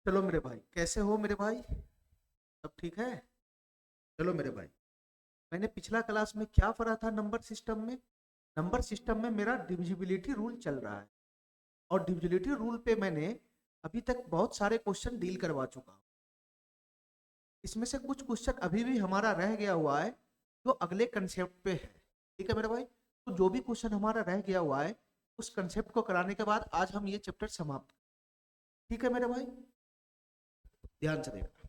चलो मेरे भाई, कैसे हो मेरे भाई? सब ठीक है? चलो मेरे भाई, मैंने पिछला क्लास में क्या पढ़ा था नंबर सिस्टम में? नंबर सिस्टम में मेरा डिविजिबिलिटी रूल चल रहा है, और डिविजिबिलिटी रूल पे मैंने अभी तक बहुत सारे क्वेश्चन डील करवा चुका हूँ। इसमें से कुछ क्वेश्चन अभी भी हमारा रह गया हुआ है, जो अगले कंसेप्ट पे है। ठीक है मेरे भाई, तो जो भी क्वेश्चन हमारा रह गया हुआ है, उस कंसेप्ट को कराने के बाद आज हम ये चैप्टर समाप्त। ठीक है मेरे भाई, ध्यान से देखना।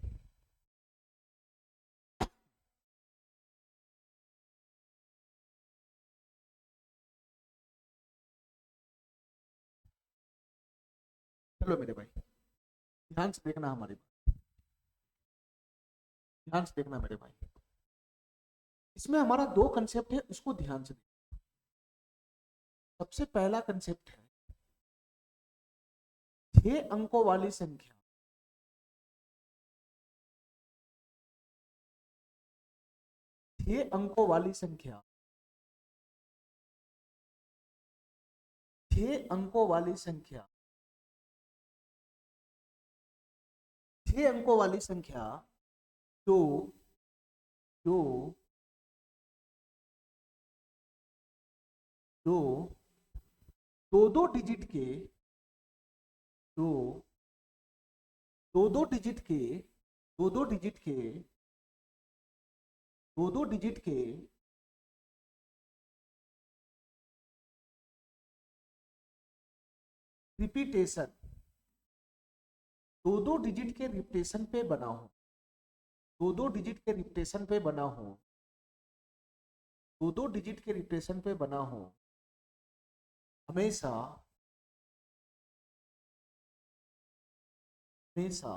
चलो मेरे भाई, ध्यान से देखना हमारी बात, ध्यान से देखना मेरे भाई। इसमें हमारा दो कंसेप्ट है, उसको ध्यान से देखना। सबसे पहला कंसेप्ट है 6 अंकों वाली संख्या। 6 अंकों वाली संख्या, 6 अंकों वाली संख्या, 6 अंकों वाली संख्या जो जो जो दो दो डिजिट के, जो दो दो डिजिट के, दो दो डिजिट के, दो दो डिजिट के रिपीटेशन, दो दो डिजिट के रिपीटेशन पे बना हो, दो दो डिजिट के रिपीटेशन पे बना हो, दो दो डिजिट के रिपीटेशन पे बना हो, हमेशा हमेशा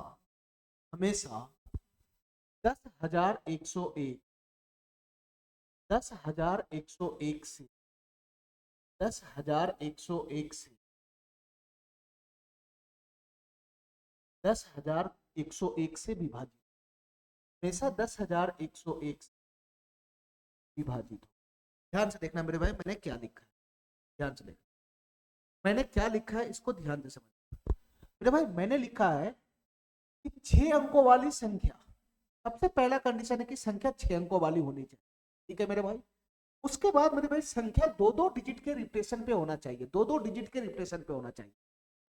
हमेशा 10,101, 10,101 से, 10,101 से, 10,101 से विभाजित, हमेशा 10,101 से विभाजित हो। ध्यान से देखना मेरे भाई, मैंने क्या लिखा है, ध्यान से देखना। मैंने क्या लिखा है इसको ध्यान से समझ मेरे भाई। मैंने लिखा है कि 6 अंकों वाली संख्या, सबसे पहला कंडीशन है कि संख्या 6 अंकों वाली होनी चाहिए। ठीक है मेरे भाई। उसके बाद मेरे भाई संख्या दो दो डिजिट के रिपीटेशन पे होना चाहिए, दो दो डिजिट के रिपीटेशन पे होना चाहिए।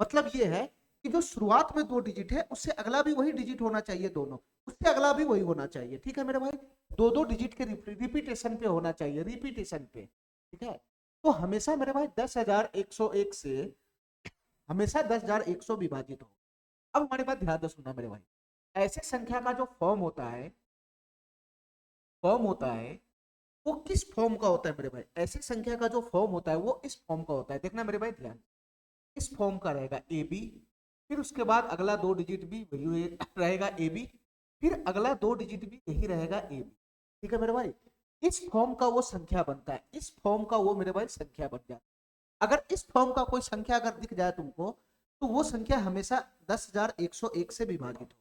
मतलब ये है कि जो शुरुआत में 2 डिजिट है, उससे अगला भी वही डिजिट होना चाहिए, दोनों, उससे अगला भी वही होना चाहिए। ठीक है मेरे भाई, दो दो डिजिट के रिपीटेशन पे होना चाहिए, रिपीटेशन पे। ठीक है, तो हमेशा मेरे भाई 10,101 से हमेशा 10,100 विभाजित हो। अब हमारे पास ध्यान से सुनना मेरे भाई, ऐसे संख्या का जो फॉर्म होता है, फॉर्म होता है, वो किस फॉर्म का होता है मेरे भाई? ऐसी संख्या का जो फॉर्म होता है वो इस फॉर्म का होता है। देखना मेरे भाई ध्यान, इस फॉर्म का रहेगा ए बी, फिर उसके बाद अगला 2 डिजिट भी वही रहेगा ए बी, फिर अगला 2 डिजिट भी यही रहेगा ए बी। ठीक है मेरे भाई, इस फॉर्म का वो संख्या बनता है, इस फॉर्म का वो मेरे भाई संख्या बन जाता है। अगर इस फॉर्म का कोई संख्या अगर दिख जाए तुमको, तो वो संख्या हमेशा 10,101 से विभाजित हो।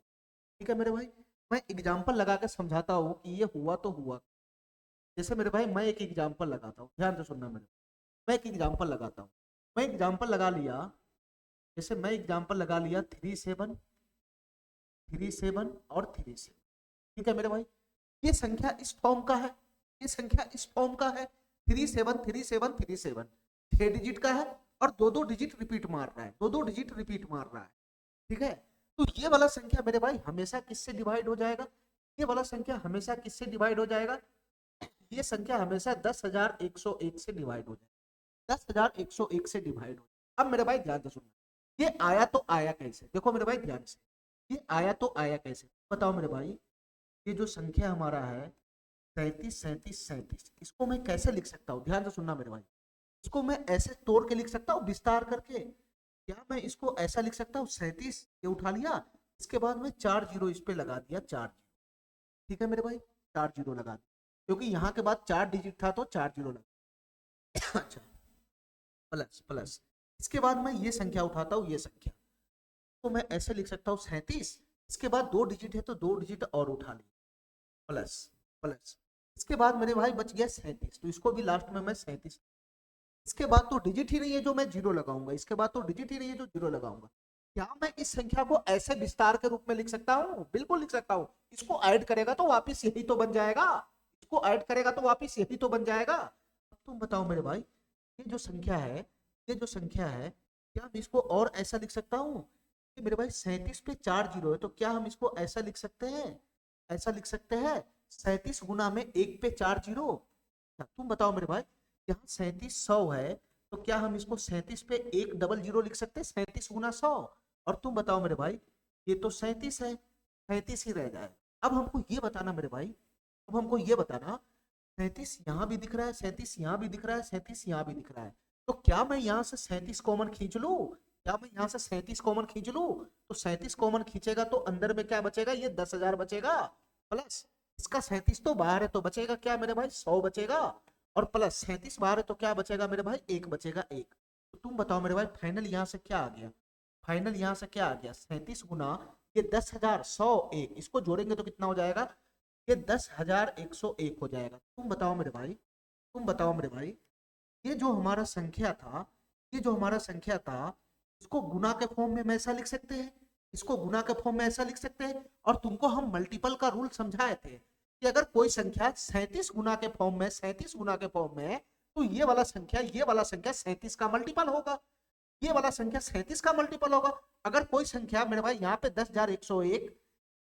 ठीक है मेरे भाई, मैं एग्जाम्पल लगा के समझाता हूँ कि ये हुआ तो हुआ। जैसे मेरे भाई मैं एक एग्जाम्पल लगाता हूँ, ध्यान से सुनना मेरे, मैं एक एग्जाम्पल लगाता हूँ। मैं एग्जाम्पल लगा लिया, जैसे मैं एग्जाम्पल लगा लिया 3 7, 3 7 और 3 7। ठीक है मेरे भाई, ये संख्या इस फॉर्म का है, ये संख्या इस फॉर्म का है, 3 7 3 7 3 7, 6 डिजिट का है, और दो दो डिजिट रिपीट मार रहा है, दो दो डिजिट रिपीट मार रहा है। ठीक है, तो ये वाला संख्या मेरे भाई हमेशा किससे डिवाइड हो जाएगा? ये वाला संख्या हमेशा किससे डिवाइड हो जाएगा? ये संख्या हमेशा 10,101 से डिवाइड हो जाए, 10,101 से डिवाइड हो जाए। अब मेरे भाई ध्यान से सुनना, ये आया तो आया कैसे? देखो मेरे भाई ध्यान से, ये आया तो आया कैसे बताओ मेरे भाई। ये जो संख्या हमारा है 37 37 37, इसको मैं कैसे लिख सकता हूँ? ध्यान से सुनना मेरे भाई, इसको मैं ऐसे तोड़ के लिख सकता हूँ विस्तार करके। क्या मैं इसको ऐसा लिख सकता हूँ? 37 ये उठा लिया, इसके बाद में 4 जीरो इस पे लगा दिया, 4 जीरो। ठीक है मेरे भाई, 4 जीरो लगा दिया, क्योंकि यहाँ के बाद 4 डिजिट था तो 4 जीरो लगा अच्छा, प्लस प्लस, इसके बाद मैं ये संख्या उठाता हूँ, ये संख्या, तो मैं ऐसे लिख सकता हूँ 37, इसके बाद 2 डिजिट है तो 2 डिजिट और उठा लिया, प्लस प्लस, इसके बाद मेरे भाई बच गया 37, तो इसको भी लास्ट में मैं 37, इसके बाद तो डिजिट ही नहीं है जो मैं जीरो लगाऊंगा, इसके बाद तो डिजिट ही नहीं है जो जीरो लगाऊंगा, क्या मैं इस संख्या को ऐसे विस्तार के रूप में लिख सकता हूँ? बिल्कुल लिख सकता हूँ। इसको ऐड करेगा तो वापिस यही तो बन जाएगा, इसको ऐड करेगा तो वापिस यही तो बन जाएगा। अब तुम बताओ मेरे भाई, ये जो संख्या है, ये जो संख्या है, क्या मैं इसको और ऐसा लिख सकता हूँ कि मेरे भाई 37 पे 4 जीरो है, तो क्या हम इसको ऐसा लिख सकते हैं? ऐसा लिख सकते हैं 37 गुना में 1 पे 4 जीरो। तुम बताओ मेरे भाई, यहाँ 3700 है, तो क्या हम इसको 37 पे 1 डबल जीरो लिख सकते हैं? 37 गुना 100। और तुम बताओ मेरे भाई, ये तो 37 है, 37 ही रह जाए। अब हमको ये बताना मेरे भाई, अब हमको ये बताना, 37 यहाँ भी दिख रहा है, 37 यहाँ भी दिख रहा है, 37 यहाँ भी दिख रहा है, तो क्या मैं यहाँ से 37 कॉमन खींच लूं? क्या मैं यहाँ से 37 कॉमन खींच लूं? तो 37 कॉमन खींचेगा तो अंदर में क्या बचेगा? ये 10,000 बचेगा, प्लस इसका 37 तो बाहर है, तो बचेगा क्या मेरे भाई? 100 बचेगा, और प्लस 37 बाहर है तो क्या बचेगा मेरे भाई? 1 बचेगा, 1। तो तुम बताओ मेरे भाई, फाइनल यहाँ से क्या आ गया? फाइनल यहाँ से क्या आ गया? 37 गुना ये 10,000, 100, 1, इसको जोड़ेंगे तो कितना हो जाएगा? ये 10,101 हो जाएगा। तुम बताओ मेरे भाई, तुम बताओ मेरे भाई, ये जो हमारा संख्या था, ये जो हमारा संख्या था, इसको गुना के फॉर्म में हम ऐसा लिख सकते हैं, इसको गुना के फॉर्म में ऐसा लिख सकते हैं। और तुमको हम मल्टीपल का रूल समझाए थे कि अगर कोई संख्या 37 गुना के फॉर्म में, 37 गुना के फॉर्म में है, तो ये वाला संख्या 37 का मल्टीपल होगा, ये वाला संख्या 37 का मल्टीपल होगा। अगर कोई संख्या मेरे भाई यहाँ पे 10,101,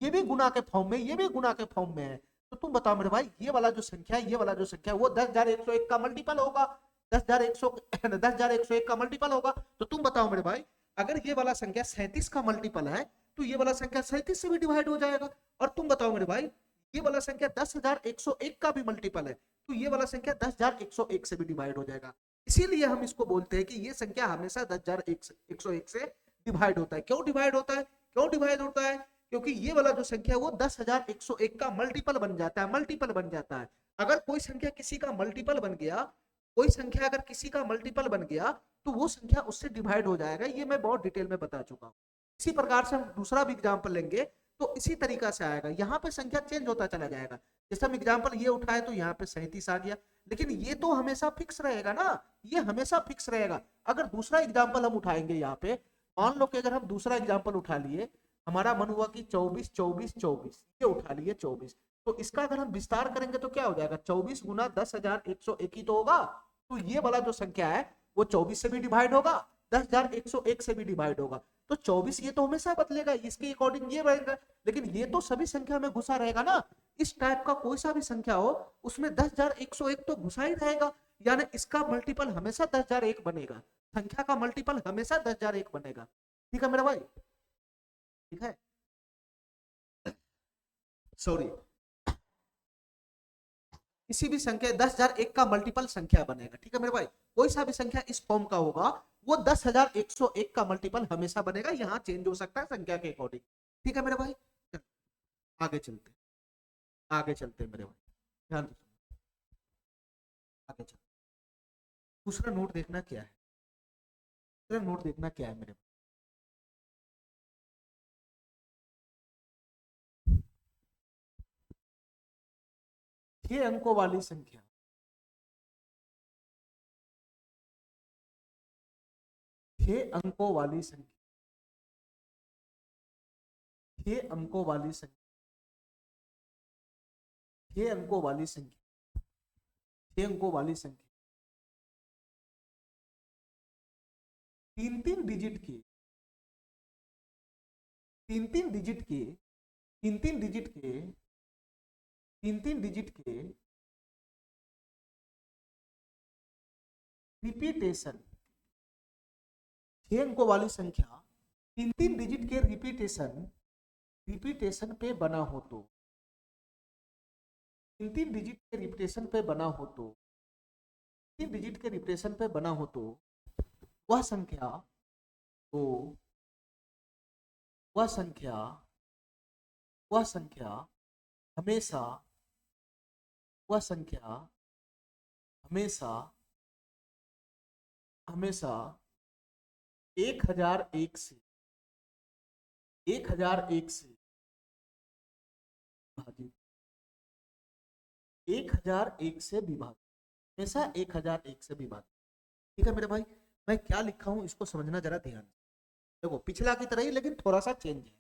ये भी गुना के फॉर्म में, ये भी गुना के फॉर्म में है, तो तुम बताओ मेरे भाई, ये वाला जो संख्या है, ये वाला जो संख्या है, वो 10,101 का मल्टीपल होगा, 10,101 का मल्टीपल होगा। तो तुम बताओ मेरे भाई, अगर ये वाला संख्या 37 का मल्टीपल है, तो ये वाला संख्या 37 से भी डिवाइड हो जाएगा। और तुम बताओ मेरे भाई, ये वाला संख्या 10,101 का भी मल्टीपल है, तो ये वाला संख्या 10,101 से भी डिवाइड हो जाएगा। इसीलिए हम इसको बोलते हैं कि ये संख्या हमेशा 10,101 से डिवाइड होता है। क्यों डिवाइड होता है? क्यों डिवाइड होता है? क्योंकि ये वाला जो संख्या है वो 10,101 का मल्टीपल बन जाता है, मल्टीपल बन जाता है। अगर कोई संख्या किसी का मल्टीपल बन गया, कोई संख्या अगर किसी का मल्टीपल बन गया, तो वो संख्या उससे डिवाइड हो जाएगा। ये मैं बहुत डिटेल में बता चुका हूँ। इसी प्रकार से हम दूसरा भी एग्जाम्पल लेंगे तो इसी तरीका से आएगा, यहाँ पे संख्या चेंज होता चला जाएगा। जैसे हम एग्जाम्पल ये उठाए तो यहाँ पे 37 आ गया, लेकिन ये तो हमेशा फिक्स रहेगा ना, ये हमेशा फिक्स रहेगा। अगर दूसरा एग्जाम्पल हम उठाएंगे यहाँ पे, मान लो कि अगर हम दूसरा एग्जाम्पल उठा लिए, हमारा मन हुआ कि 24, 24, 24, ये उठा लिए 24, तो इसका अगर हम विस्तार करेंगे तो क्या हो जाएगा? 24 गुना 10,101 ही तो होगा। तो ये वाला जो संख्या है वो 24 से भी डिवाइड होगा, 10,101 से भी डिवाइड होगा। तो 24 ये तो हमेशा बदलेगा, इसके अकॉर्डिंग ये रहेगा, लेकिन ये तो सभी संख्या में घुसा रहेगा ना। इस टाइप का कोई सा भी संख्या हो, उसमें 10,101 तो घुसा ही रहेगा, यानी इसका मल्टीपल हमेशा 10,001 बनेगा, संख्या का मल्टीपल हमेशा 10,001 बनेगा। ठीक है मेरा भाई? ठीक है, सॉरी, किसी भी संख्या 10,001 का मल्टीपल संख्या बनेगा। ठीक है मेरे भाई, कोई सा भी संख्या इस फॉर्म का होगा, वो 10,101 का मल्टीपल हमेशा बनेगा, यहाँ चेंज हो सकता है संख्या के अकॉर्डिंग। ठीक है मेरे भाई, आगे चलते, आगे चलते मेरे भाई, ध्यान रखो, आगे चलते। दूसरा नोट देखना क्या है, दूसरा नोट देखना क्या है मेरे भाई, 6 अंकों वाली संख्या, 6 अंकों वाली संख्या, 6 अंकों वाली संख्या, 6 अंकों वाली संख्या, 6 अंकों वाली संख्या, 3-3 डिजिट की, 3-3 डिजिट के, 3-3 डिजिट के, 3-3 डिजिट के रिपीटेशन, 6 अंकों वाली संख्या 3-3 डिजिट के रिपीटेशन, रिपीटेशन पे बना हो तो, 3-3 डिजिट के रिपीटेशन पे बना हो तो, 3 डिजिट के रिपीटेशन पे बना हो तो वह संख्या, तो वह संख्या, वह संख्या हमेशा, वह संख्या हमेशा, हमेशा 1,001 से, 1,001 से विभाजित, 1,001 से विभाजित, हमेशा 1,001 से विभाजित। ठीक है मेरे भाई, मैं क्या लिखा हूं इसको समझना जरा ध्यान। देखो पिछला की तरह ही लेकिन थोड़ा सा चेंज है।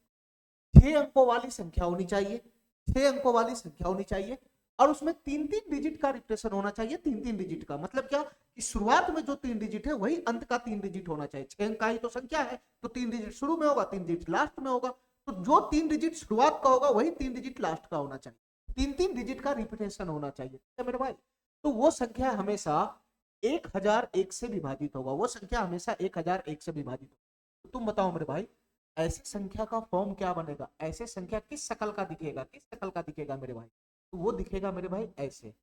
6 अंकों वाली संख्या होनी चाहिए, 6 अंकों वाली संख्या होनी चाहिए, और उसमें 3 3 डिजिट का रिप्रेशन होना चाहिए। 3 3 डिजिट का मतलब क्या कि शुरुआत में जो 3 डिजिट है वही अंत का 3 डिजिट होना चाहिए। 6 अंक का ही तो संख्या है, तो 3 डिजिट शुरू में होगा, 3 डिजिट लास्ट में होगा। तो जो 3 डिजिट शुरुआत का होगा वही 3 डिजिट लास्ट का होना चाहिए। 3 3 डिजिट का रिपीटेशन होना चाहिए, ठीक है मेरे भाई। तो वो संख्या हमेशा 1001 से विभाजित होगा, वो संख्या हमेशा 1001 से विभाजित होगा। तो तुम बताओ मेरे भाई, ऐसी संख्या का फॉर्म क्या बनेगा, ऐसे संख्या किस शक्ल का दिखेगा, किस शक्ल का दिखेगा मेरे भाई? तो वो दिखेगा मेरे भाई ऐसे,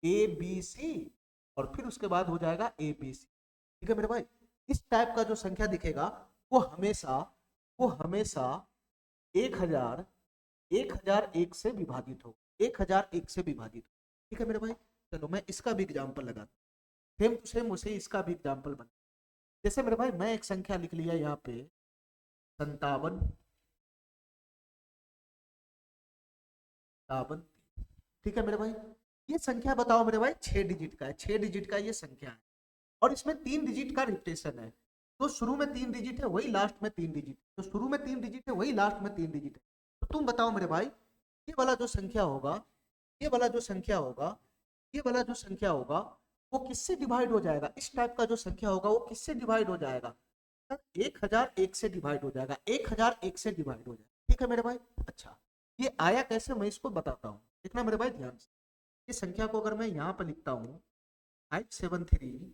ए बी सी, और फिर उसके बाद हो जाएगा ए बी सी, ठीक है मेरे भाई। इस टाइप का जो संख्या दिखेगा वो हमेशा 1000 1001 से विभाजित हो, 1001 से विभाजित हो, ठीक है मेरे भाई। चलो मैं इसका भी एग्जाम्पल लगाता हूँ, सेम टू सेम उसे इसका भी एग्जाम्पल बना। जैसे मेरे भाई मैं एक संख्या लिख लिया यहाँ पे 57, 57, ठीक है मेरे भाई। ये संख्या बताओ मेरे भाई 6 डिजिट का है, 6 डिजिट का ये संख्या है, और इसमें 3 डिजिट का रिप्टेशन है। तो शुरू में 3 डिजिट है वही लास्ट में 3 डिजिट, तो शुरू में 3 डिजिट है वही लास्ट में 3 डिजिट है। तो तुम बताओ मेरे भाई, ये वाला जो संख्या होगा, ये वाला जो संख्या होगा, ये वाला जो संख्या होगा, वो किससे डिवाइड हो जाएगा? इस टाइप का जो संख्या होगा वो किससे डिवाइड हो जाएगा? 1001 से डिवाइड हो जाएगा, 1001 से डिवाइड हो जाएगा, ठीक है मेरे भाई। अच्छा, ये आया कैसे मैं इसको बताता हूँ, देखना मेरे भाई ध्यान से। इस संख्या को अगर मैं यहाँ पर लिखता हूँ 573,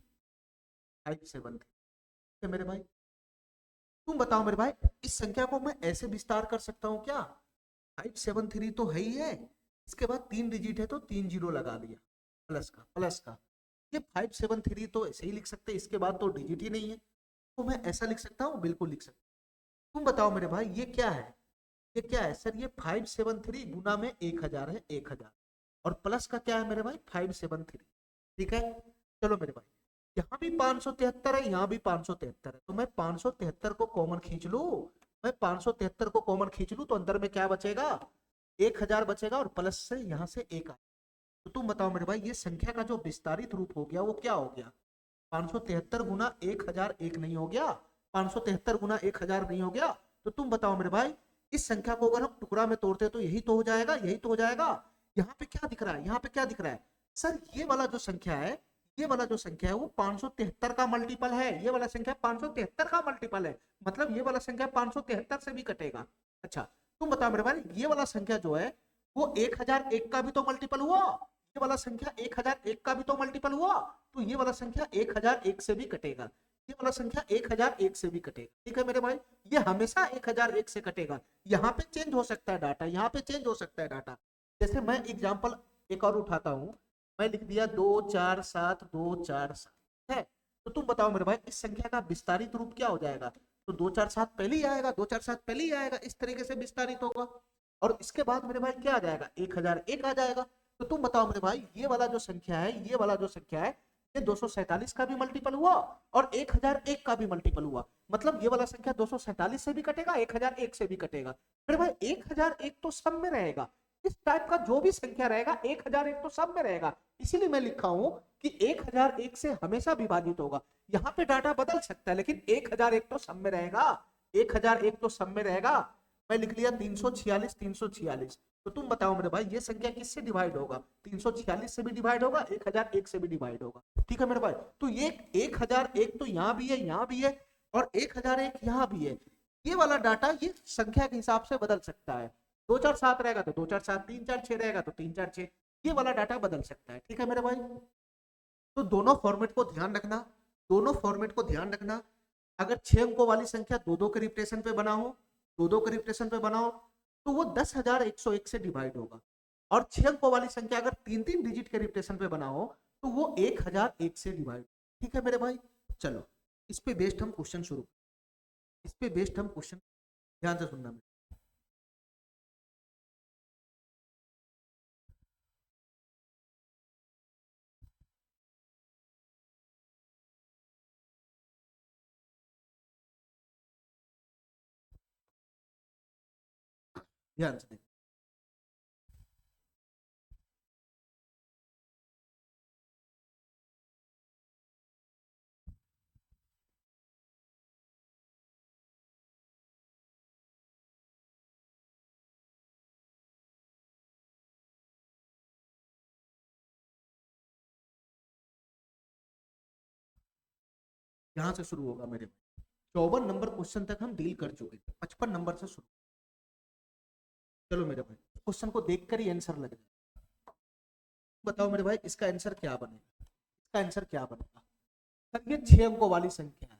573, ठीक है मेरे भाई। तुम बताओ मेरे भाई, इस संख्या को मैं ऐसे विस्तार कर सकता हूँ क्या? 573 तो है ही है, इसके बाद 3 डिजिट है तो 3 जीरो लगा दिया, प्लस का। ये 573 तो ऐसे ही लिख सकते हैं, इसके बाद तो डिजिट ही नहीं है, तो मैं ऐसा लिख सकता हूँ, बिल्कुल लिख सकता हूँ। तुम बताओ मेरे भाई ये क्या है? ये क्या है सर? ये 573 गुना में 1000 है, 1000, और प्लस का क्या है मेरे भाई? 573, ठीक है। चलो मेरे भाई, यहाँ भी 573 है, यहाँ भी 573 है, तो मैं 573 को कॉमन खींच लू। मैं 573 को कॉमन खींच लू तो अंदर में क्या बचेगा? 1000 बचेगा, और प्लस से यहाँ से एक आएगा। तो तुम बताओ मेरे भाई, ये संख्या का जो विस्तारित रूप हो गया वो क्या हो गया? 573 गुना 1001 नहीं हो गया? 573 गुना 1000 नहीं हो गया? तो तुम बताओ मेरे भाई, इस संख्या को अगर हम टुकड़ा में तोड़ते तो यही तो हो जाएगा, यही तो हो जाएगा। यहाँ पे क्या दिख रहा है, यहाँ पे क्या दिख रहा है सर? ये वाला जो संख्या है, ये वाला जो संख्या है वो 573 का मल्टीपल है, ये वाला संख्या 573 का मल्टीपल है, मतलब ये वाला संख्या 573 से भी कटेगा। अच्छा, तुम बताओ मेरे भाई, ये वाला संख्या जो है वो 1001 का भी तो मल्टीपल हुआ, ये वाला संख्या 1001 का भी तो मल्टीपल हुआ, तो ये वाला संख्या 1001 से भी कटेगा, ये वाला संख्या 1001 से भी कटेगा, ठीक है मेरे भाई। ये हमेशा 1001 से कटेगा। यहाँ पे चेंज हो सकता है डाटा, यहाँ पे चेंज हो सकता है डाटा। जैसे मैं एग्जांपल एक और उठाता हूँ, मैं लिख दिया 247, 247 है। तो तुम बताओ मेरे भाई, इस संख्या का विस्तारित रूप क्या हो जाएगा? तो 247 पहले ही आएगा, 247 पहले ही आएगा, इस तरीके से विस्तारित होगा। और इसके बाद मेरे भाई क्या आ जाएगा? 1001 आ जाएगा। तो तुम बताओ मेरे भाई, ये वाला जो संख्या है, ये वाला जो संख्या है, ये 247 का भी मल्टीपल हुआ और 1001 का भी मल्टीपल हुआ, मतलब ये वाला संख्या 247 से भी कटेगा, 1001 से भी कटेगा। मेरे भाई 1001 तो सब में रहेगा, इस टाइप का जो भी संख्या रहेगा 1001 तो सब में रहेगा, इसीलिए मैं लिखा हूं कि 1001 से हमेशा विभाजित होगा। यहाँ पे डाटा बदल सकता है लेकिन 1001 तो सब में रहेगा, 1001 तो सब में रहेगा। मैं लिख लिया 346, 346। तो तुम बताओ मेरे भाई, ये संख्या किससे डिवाइड होगा? 346 से भी डिवाइड होगा, 1001 से भी डिवाइड होगा, ठीक है मेरे भाई। तो ये 1001 तो यहाँ भी है, यहाँ भी है, और 1001 यहाँ भी है। ये वाला डाटा ये संख्या के हिसाब से बदल सकता है, 247 रहेगा तो 247, 346 रहेगा तो 346, ये वाला डाटा बदल सकता है, ठीक है मेरे भाई। तो दोनों फॉर्मेट को ध्यान रखना, दोनों फॉर्मेट को ध्यान रखना। अगर 6 अंकों वाली संख्या दो दो के रिप्टेशन पे बना हो, दो दो के रिप्टेशन पे बनाओ, तो वो 10,101 से डिवाइड होगा। और 6 अंकों वाली संख्या अगर 3 3 डिजिट के रिप्टेशन पे बना हो तो वो 1001 से डिवाइड, ठीक है मेरे भाई। चलो इस पे बेस्ड हम क्वेश्चन शुरू, इस पे बेस्ड हम क्वेश्चन, ध्यान से सुनना मेरे, ध्यान से देखो। यहां से शुरू होगा मेरे भाई। 54 नंबर क्वेश्चन तक हम डील कर चुके थे, 55 नंबर से शुरू। चलो मेरे भाई, क्वेश्चन को देखकर ही आंसर लग जाए। बताओ मेरे भाई इसका आंसर क्या बनेगा, इसका आंसर क्या बनेगा। सर ये 6 अंकों वाली संख्या है,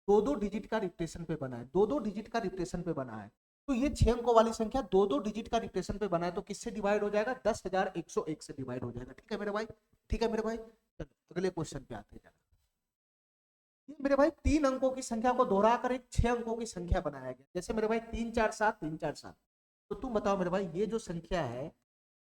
दो दो डिजिट का रिप्रेशन पे बना है, दो दो डिजिट का रिप्रेशन पे बना है। तो ये 6 अंकों वाली संख्या दो दो डिजिट का रिप्रेशन पे बना है, तो किससे डिवाइड हो जाएगा, 10,101 से डिवाइड हो जाएगा। ठीक है मेरे भाई, ठीक है मेरे भाई। चलो अगले क्वेश्चन पे आते हैं। ये मेरे भाई 3 अंकों की संख्या को दोहराकर एक 6 अंकों की संख्या बनाया गया। जैसे मेरे भाई 347 347, तो तुम बताओ मेरे भाई ये जो संख्या है,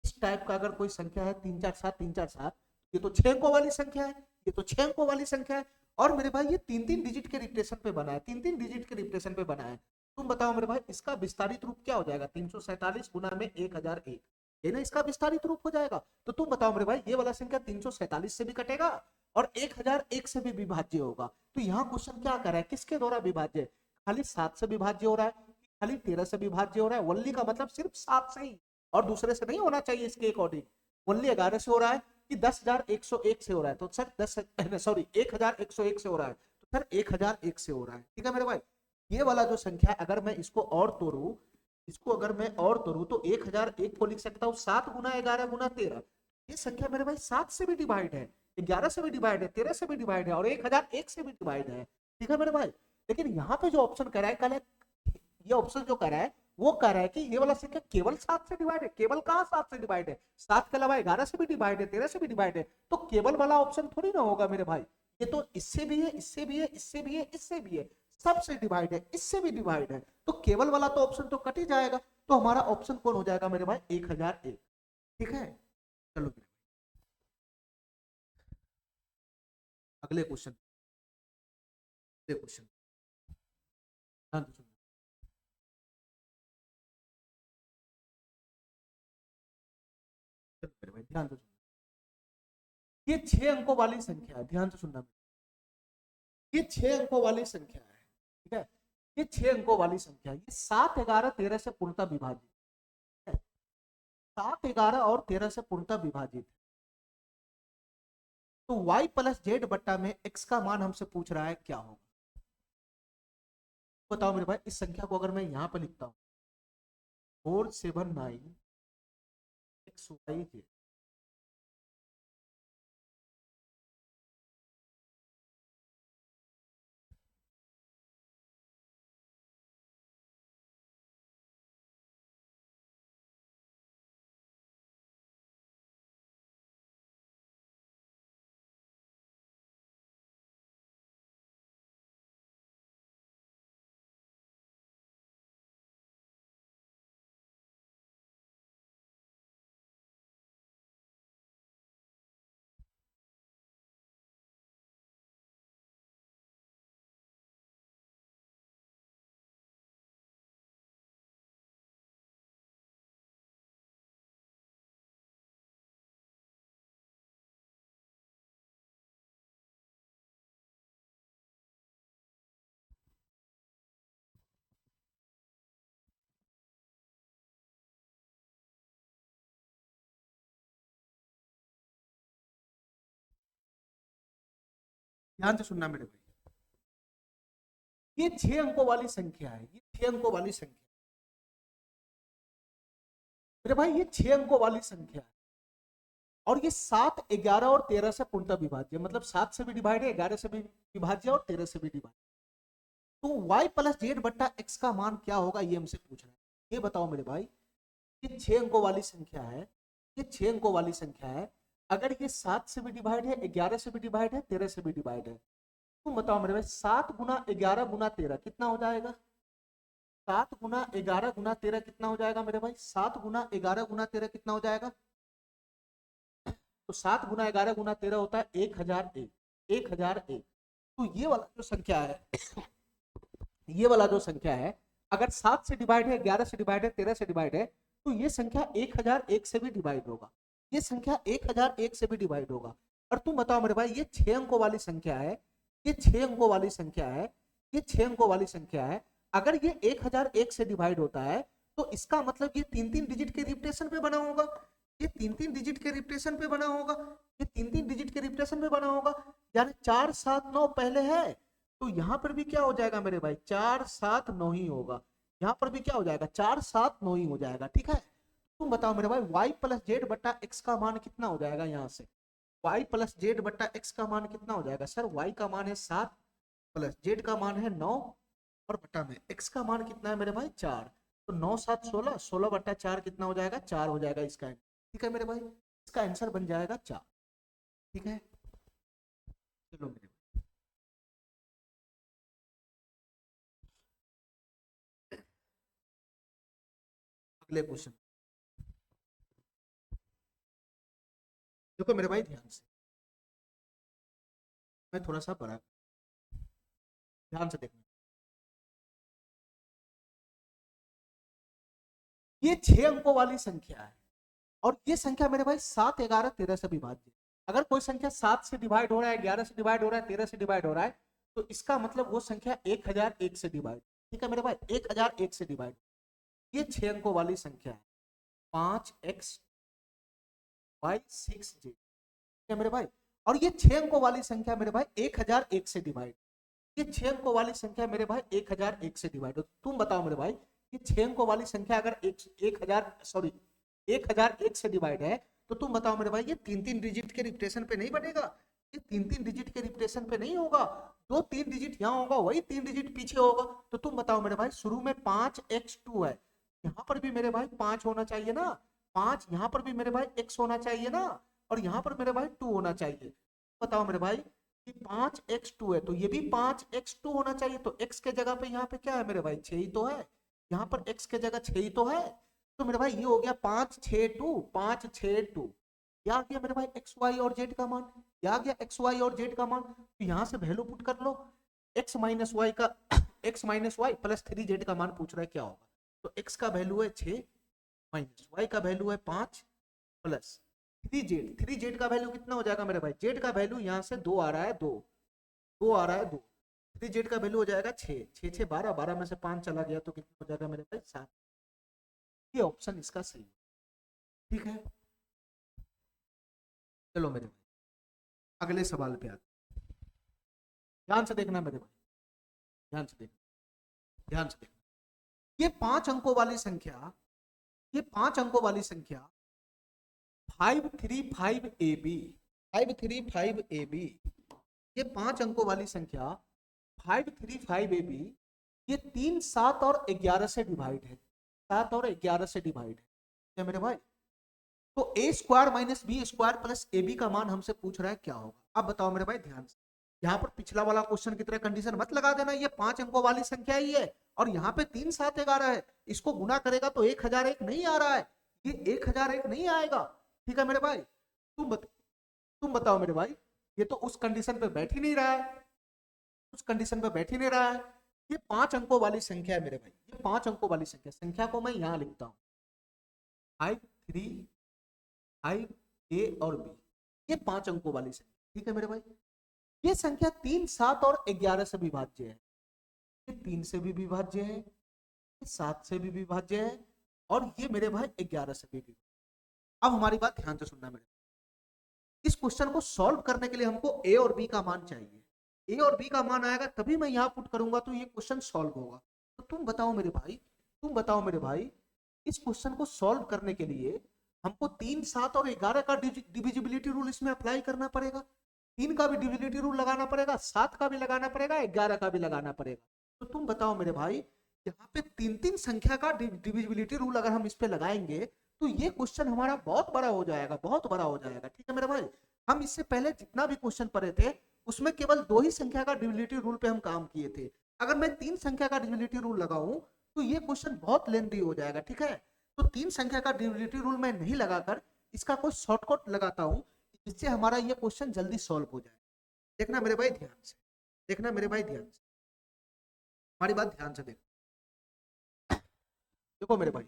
इस टाइप का अगर कोई संख्या है 347 347, ये तो 6 अंकों वाली संख्या है, ये तो 6 अंकों वाली संख्या है। और मेरे भाई ये 3-3 डिजिट के रिप्रेशन पे बना है, 3-3 डिजिट के रिप्रेशन पे बना है। तुम बताओ मेरे भाई इसका विस्तारित रूप क्या हो जाएगा, 347 गुना में 1001, ये ना इसका विस्तारित रूप हो जाएगा। तो तुम बताओ मेरे भाई ये वाला संख्या 347 से भी कटेगा और 1001 से भी विभाज्य होगा। तो यहाँ क्वेश्चन क्या कर रहा है, किसके द्वारा विभाज्य, खाली 7 से विभाज्य हो रहा है, खाली 13 से विभाज्य हो रहा है। वनली का मतलब सिर्फ 7 से ही, और दूसरे से नहीं होना चाहिए इसके अकॉर्डिंग। वनली 11 से हो रहा है कि 10,101 से हो रहा है, तो सर 1101 से हो रहा है, तो सर 1001 से हो रहा है। ठीक है मेरे भाई, ये वाला जो संख्या अगर मैं इसको और तोड़ू, इसको अगर मैं और तोड़ू तो 1001 को लिख सकता हूँ 7 गुना 11 गुना 13। ये संख्या मेरे भाई 7 से भी डिवाइड है, 11 से भी डिवाइड है, 13 से भी डिवाइड है और 1001 से भी डिवाइड है। ठीक है मेरे भाई, लेकिन यहाँ पे जो ऑप्शन कर रहा है, कल ये ऑप्शन जो कर रहा है वो कह रहा है कि ये वाला संख्या केवल 7 से डिवाइड है। केवल कहाँ 7 से डिवाइड है, 7 के अलावा 11 से भी डिवाइड है, 13 से भी डिवाइड है। तो केवल वाला ऑप्शन थोड़ी ना होगा मेरे भाई, ये तो इससे भी है, इससे भी है, इससे भी है, इससे भी है, सबसे डिवाइड है, इससे भी डिवाइड है। तो केवल वाला तो ऑप्शन तो कट ही जाएगा। तो हमारा ऑप्शन कौन हो जाएगा मेरे भाई, 1001। ठीक है, चलो अगले क्वेश्चन, अगले क्वेश्चन ध्यान से सुनना। चलो मेरे भाई ध्यान से सुनना, ये 6 अंकों वाली संख्या है, ध्यान से सुनना। ये 6 अंकों वाली संख्या है, ठीक है, ये 6 अंकों वाली संख्या है, ये 7 11 13 से पूर्णतः विभाजित है, 7 11 और 13 से पूर्णतः विभाजित है। तो y प्लस जेड बट्टा में x का मान हमसे पूछ रहा है क्या होगा। बताओ मेरे भाई इस संख्या को अगर मैं यहां पर लिखता हूं 479 XY, ध्यान से सुनना मेरे भाई, ये 6 अंकों वाली संख्या है, ये 6 अंकों वाली संख्या मेरे भाई, ये 6 अंकों वाली संख्या है और ये 7 11 और 13 से पूर्णतः विभाज्य, मतलब 7 से भी डिवाइड है, 11 से भी विभाज्य और 13 से भी डिवाइड। तो y प्लस जेड बट्टा x का मान क्या होगा ये हमसे पूछ रहा है। ये बताओ मेरे भाई, ये 6 अंकों वाली संख्या है, ये 6 अंकों वाली संख्या है, अगर ये 7 से भी डिवाइड है, 11 से भी डिवाइड है, 13 से भी डिवाइड है, तुम बताओ मेरे भाई 7 गुना 11 गुना 13 कितना हो जाएगा, 7 गुना 11 गुना 13 कितना हो जाएगा मेरे भाई, 7 गुना 11 गुना 13 कितना हो जाएगा, तो 7 गुना 11 गुना 13 होता है 1001, 1001। तो ये वाला जो संख्या है, ये वाला जो संख्या है अगर 7 से डिवाइड है, 11 से डिवाइड है, 13 से डिवाइड है, तो ये संख्या 1001 से भी डिवाइड होगा, ये संख्या 1001 से भी डिवाइड होगा। और तुम बताओ मेरे भाई ये 6 अंकों वाली संख्या है, ये 6 अंकों वाली संख्या है, ये 6 अंकों वाली संख्या है, अगर ये 1001 से डिवाइड होता है तो इसका मतलब ये 3-3 डिजिट के रिप्रेशन पे बना होगा, ये 3-3 डिजिट के रिप्रेशन पे बना होगा, ये 3-3 डिजिट के रिप्रेशन पे बना होगा, यानी 4 7 9 पहले है तो यहाँ पर भी क्या हो जाएगा मेरे भाई, 4 7 9 ही होगा। यहाँ पर भी क्या हो जाएगा, 4 7 9 ही हो जाएगा। ठीक है, तुम बताओ मेरे भाई y प्लस जेड बट्टा एक्स का मान कितना हो जाएगा। यहाँ से y प्लस जेड बट्टा एक्स का मान कितना हो जाएगा। सर y का मान है 7 प्लस जेड का मान है 9 और बट्टा में एक्स का मान कितना है मेरे भाई 4। तो 9 7 16, 16 बट्टा 4 कितना हो जाएगा, 4 हो जाएगा इसका। ठीक है मेरे भाई, इसका आंसर बन जाएगा 4। ठीक है, चलो मेरे अगले क्वेश्चन देखो मेरे भाई, ध्यान से, मैं थोड़ा सा बड़ा, ध्यान से देखना। ये 6 अंकों वाली संख्या है और ये संख्या मेरे भाई 7 11 13 से विभाज्य है। अगर कोई संख्या 7 से डिवाइड हो रहा है, 11 से डिवाइड हो रहा है, 13 से डिवाइड हो रहा है, तो इसका मतलब वो संख्या 1001 से डिवाइड। ठीक है मेरे भाई, 1001 से डिवाइड। ये 6 अंकों वाली संख्या है, 5x y 6j। ठीक है मेरे भाई, और ये 6 अंकों वाली संख्या मेरे भाई 1001 से डिवाइड। ये 6 अंकों वाली संख्या मेरे भाई 1001 से डिवाइड हो। तुम बताओ मेरे भाई, ये 6 अंकों वाली संख्या अगर 1001 से डिवाइड है, तो तुम बताओ मेरे भाई, ये 3 डिजिट के रिपीटेशन पे नहीं बनेगा। ये 3 डिजिट के रिपीटेशन पे नहीं होगा। 2 3 डिजिट यहाँ होगा, वही 3 डिजिट पीछे होगा। तो तुम बताओ मेरे भाई, शुरू में 5x2 है, यहाँ पर भी मेरे भाई 5 होना चाहिए ना, 5 यहाँ पर भी मेरे भाई x होना चाहिए ना, और यहाँ पर मेरे भाई 2 होना चाहिए। बताओ मेरे भाई, कि 5x2 है तो ये भी 5x2 होना चाहिए। तो x के जगह पे यहाँ पे क्या है मेरे भाई, 6 ही तो है। यहाँ पर x के जगह 6 ही तो है। तो मेरे भाई ये हो गया 5 6 2, 5 6 2। यह आ गया मेरे भाई एक्स वाई और जेड का मान, यह आ गया एक्स वाई और जेड का मान। तो यहाँ से वैल्यू पुट कर लो, x माइनस वाई का x minus Y plus 3z का मान पूछ रहा है क्या होगा। तो x का वैल्यू है 6 माइनस y का वैल्यू है 5 प्लस 3z का वैल्यू कितना हो जाएगा मेरे भाई, z का वैल्यू यहाँ से 2 आ रहा है, 2 आ रहा है 2। 3z का वैल्यू हो जाएगा 6 6 6 12, 12 में से 5 चला गया तो कितना हो जाएगा मेरे भाई 7। ये ऑप्शन इसका सही है। ठीक है, चलो मेरे भाई अगले सवाल पे आते, ध्यान से देखना मेरे भाई, ध्यान से देखना, ध्यान से देखना। ये 5 अंकों वाली संख्या, ये 5 अंकों वाली संख्या 535AB, 535AB, ये 5 अंकों वाली संख्या 535AB, ये 3 7 और 11 से डिवाइड है, 7 और 11 से डिवाइड है। क्या मेरे भाई, तो A square minus B square plus A B का मान हमसे पूछ रहा है क्या होगा। अब बताओ मेरे भाई ध्यान से, यहाँ पर पिछला वाला क्वेश्चन की तरह कंडीशन मत लगा देना, ये 5 अंकों वाली संख्या ही है और यहाँ पे 3 7 11 है, इसको गुना करेगा तो 1001 नहीं आ रहा है, ये 1001 नहीं आएगा। ठीक है मेरे भाई, तुम बताओ मेरे भाई, ये तो उस कंडीशन पे बैठ ही नहीं रहा है, उस कंडीशन पे बैठ ही नहीं रहा है। ये 5 अंकों वाली संख्या है मेरे भाई, ये 5 अंकों वाली संख्या, संख्या को मैं यहाँ लिखता हूँ 5 3 5 ए और बी, ये 5 अंकों वाली संख्या। ठीक है मेरे भाई, ये संख्या 3 7 और 11 से विभाज्य है, ये 3 से भी विभाज्य है, ये 7 से भी विभाज्य है, और ये मेरे भाई 11 से भी विभाज्य। अब हमारी बात ध्यान से सुनना मेरे, इस क्वेश्चन को सॉल्व करने के लिए हमको ए और बी का मान चाहिए। ए और बी का मान आएगा तभी मैं यहाँ पुट करूंगा तो ये क्वेश्चन सॉल्व होगा। तो तुम बताओ मेरे भाई, तुम बताओ मेरे भाई, इस क्वेश्चन को सॉल्व करने के लिए हमको 3 7 और 11 का डिविजिबिलिटी रूल इसमें अप्लाई करना पड़ेगा, 3 का भी डिविजिबिलिटी रूल लगाना पड़ेगा, 7 का भी लगाना पड़ेगा, 11 का भी लगाना पड़ेगा। तो तुम बताओ मेरे भाई, यहाँ पे 3 संख्या का डिविजिबिलिटी रूल अगर हम इस पे लगाएंगे तो ये क्वेश्चन हमारा बहुत बड़ा हो जाएगा, बहुत बड़ा हो जाएगा। ठीक है मेरे भाई, हम इससे पहले जितना भी क्वेश्चन पढ़े थे उसमें केवल 2 ही संख्या का डिविजिबिलिटी रूल पे हम काम किए थे। अगर मैं 3 संख्या का डिविजिबिलिटी रूल लगाऊं तो ये क्वेश्चन बहुत लेंथी हो जाएगा। ठीक है, तो 3 संख्या का डिविजिबिलिटी रूल मैं नहीं लगाकर इसका कोई शॉर्टकट लगाता हूं जिससे हमारा ये क्वेश्चन जल्दी सॉल्व हो जाए। देखना मेरे भाई ध्यान से, देखना मेरे भाई ध्यान से, हमारी बात ध्यान से देखो मेरे भाई,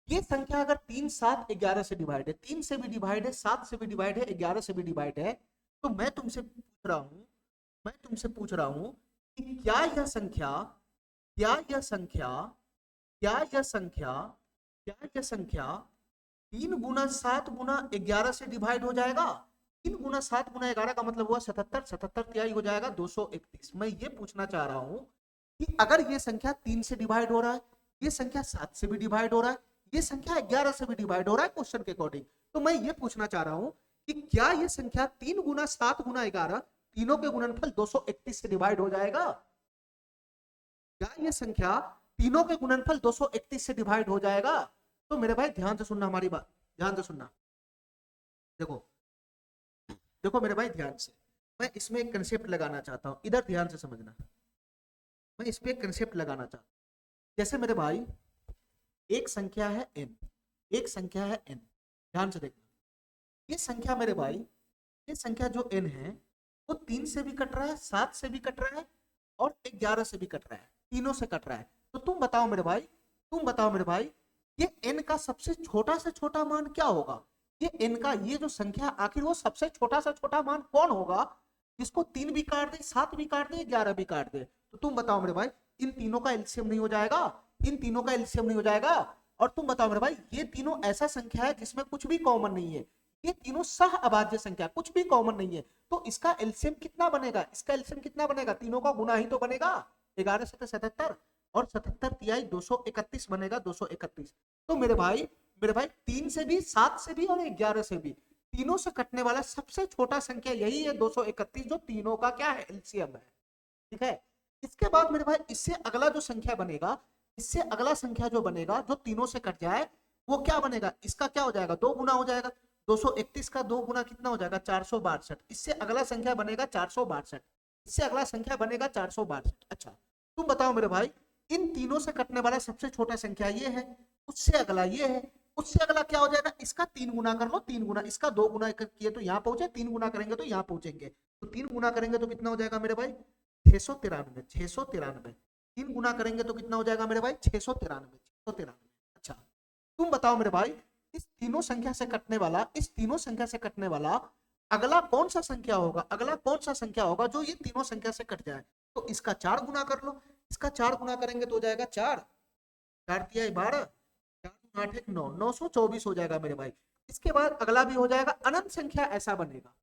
ये संख्या अगर 3 7 11 से डिवाइड है, 3 से भी डिवाइड है, 7 से भी डिवाइड है, 11 से भी डिवाइड है, तो मैं तुमसे पूछ रहा हूं, मैं तुमसे पूछ रहा हूं कि क्या यह संख्या, क्या यह संख्या, क्या यह संख्या, क्या यह संख्या 3 गुना 7 गुना 11 से डिवाइड हो जाएगा? 3 गुना 7 गुना 11 का मतलब हुआ 77, 77 तिहाई हो जाएगा 231। मैं ये पूछना चाह रहा हूं कि अगर ये संख्या 3 से डिवाइड हो रहा है, ये संख्या 7 से भी डिवाइड हो रहा है, ये संख्या 11 से भी डिवाइड हो रहा है क्वेश्चन के अकॉर्डिंग, तो मैं ये पूछना चाह रहा हूं कि क्या ये संख्या 3 गुना 7 गुना 11 तीनों के गुणनफल 231 से डिवाइड हो जाएगा? क्या ये संख्या तीनों के गुणनफल 231 से डिवाइड हो जाएगा? तो मेरे भाई ध्यान से सुनना हमारी बात, ध्यान से सुनना। देखो देखो मेरे भाई ध्यान से, मैं इसमें एक कंसेप्ट लगाना चाहता हूं, इधर ध्यान से समझना। मैं इस पे एक कंसेप्ट लगाना चाहता हूं। जैसे मेरे भाई एक संख्या है n, एक संख्या है n, ध्यान से देखना। ये संख्या मेरे भाई, ये संख्या जो n है वो 3 से भी कट रहा है, 7 से भी कट रहा है और 11 से भी कट रहा है, तीनों से कट रहा है। तो तुम बताओ मेरे भाई, तुम बताओ मेरे भाई, ये n का सबसे छोटा से छोटा मान क्या होगा? ये n का ये जो संख्या आखिर वो सबसे छोटा से छोटा मान कौन होगा जिसको 3 भी काट दे, 7 भी काट दे, 11 भी काट दे? तो तुम बताओ मेरे भाई, इन तीनों का एलसीएम नहीं हो जाएगा? इन तीनों का एलसीएम नहीं हो जाएगा? और तुम बताओ मेरे भाई, ये तीनों ऐसा संख्या है जिसमें कुछ भी कॉमन नहीं है, ये तीनों सह अभाज्य संख्या, कुछ भी कॉमन नहीं है, तो इसका एलसीएम कितना बनेगा? इसका एलसीएम कितना बनेगा? तीनों का गुना ही तो बनेगा, 11 से 77 और 77 तिहाई 231 बनेगा, 231। तो मेरे भाई 3 से भी, 7 से भी और 11 से भी, तीनों से कटने वाला सबसे छोटा संख्या यही है 231, जो तीनों का क्या है? एलसीएम है। ठीक है, इसके बाद मेरे भाई इससे अगला जो संख्या बनेगा, इससे अगला संख्या जो बनेगा जो तीनों से कट जाए, वो क्या बनेगा? इसका क्या हो जाएगा? 2 गुना हो जाएगा। 231 का 2 गुना कितना हो जाएगा? 462। इससे अगला संख्या बनेगा 462, इससे अगला संख्या बनेगा 462। अच्छा, तुम बताओ मेरे भाई, इन तीनों से कटने वाला सबसे छोटा संख्या ये है, उससे अगला ये है, उससे अगला क्या हो जाएगा? इसका 3 गुना कर लो, 3 गुना, इसका 2 गुना किए तो यहाँ पहुंचे, 3 गुना करेंगे तो यहाँ पहुंचेंगे। तो 3 गुना करेंगे तो कितना हो जाएगा मेरे भाई? 693, 693। 3 गुना करेंगे तो कितना हो जाएगा मेरे भाई? 693, 693। अच्छा, तुम बताओ मेरे भाई, इस तीनों संख्या से कटने वाला, इस तीनों संख्या से कटने वाला अगला कौन सा संख्या होगा? अगला कौन सा संख्या होगा जो ये तीनों संख्या से कट जाए? तो इसका 4 गुना कर लो, इसका 4 गुना करेंगे तो हो जाएगा 4, 4 तिहाई 12, 4 8 1 9, 924 हो जाएगा मेरे भाई। इसके बाद अगला भी हो जाएगा, अनंत संख्या ऐसा बनेगा,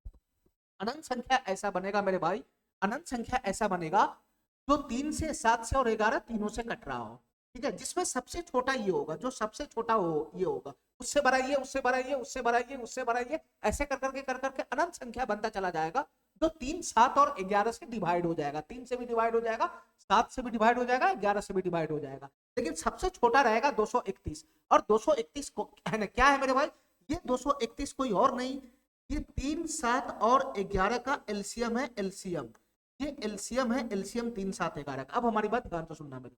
अनंत संख्या ऐसा बनेगा मेरे भाई, अनंत संख्या ऐसा बनेगा जो 3 से, 7 से और 11 तीनों से कट रहा हो। ठीक है, जिसमें सबसे छोटा ये होगा, जो सबसे छोटा हो ये होगा, उससे बढ़ाइए, उससे बढ़ाइए, उससे बढ़ाइए, उससे बढ़ाइए, ऐसे कर करके अनंत संख्या बनता चला जाएगा, जो 3, 7 और 11 से डिवाइड हो जाएगा। 3 से भी डिवाइड हो जाएगा, 7 से भी डिवाइड हो जाएगा, 11 से भी डिवाइड हो जाएगा, लेकिन सबसे छोटा रहेगा 231। और 231 को है ना, क्या है मेरे भाई? ये 231 कोई और नहीं, ये 3, 7 और 11 का एलसीएम है, एलसीएम, ये एलसीएम है, एलसीएम 3, 7, 11 का। अब हमारी बात ध्यान से सुनना मेरे,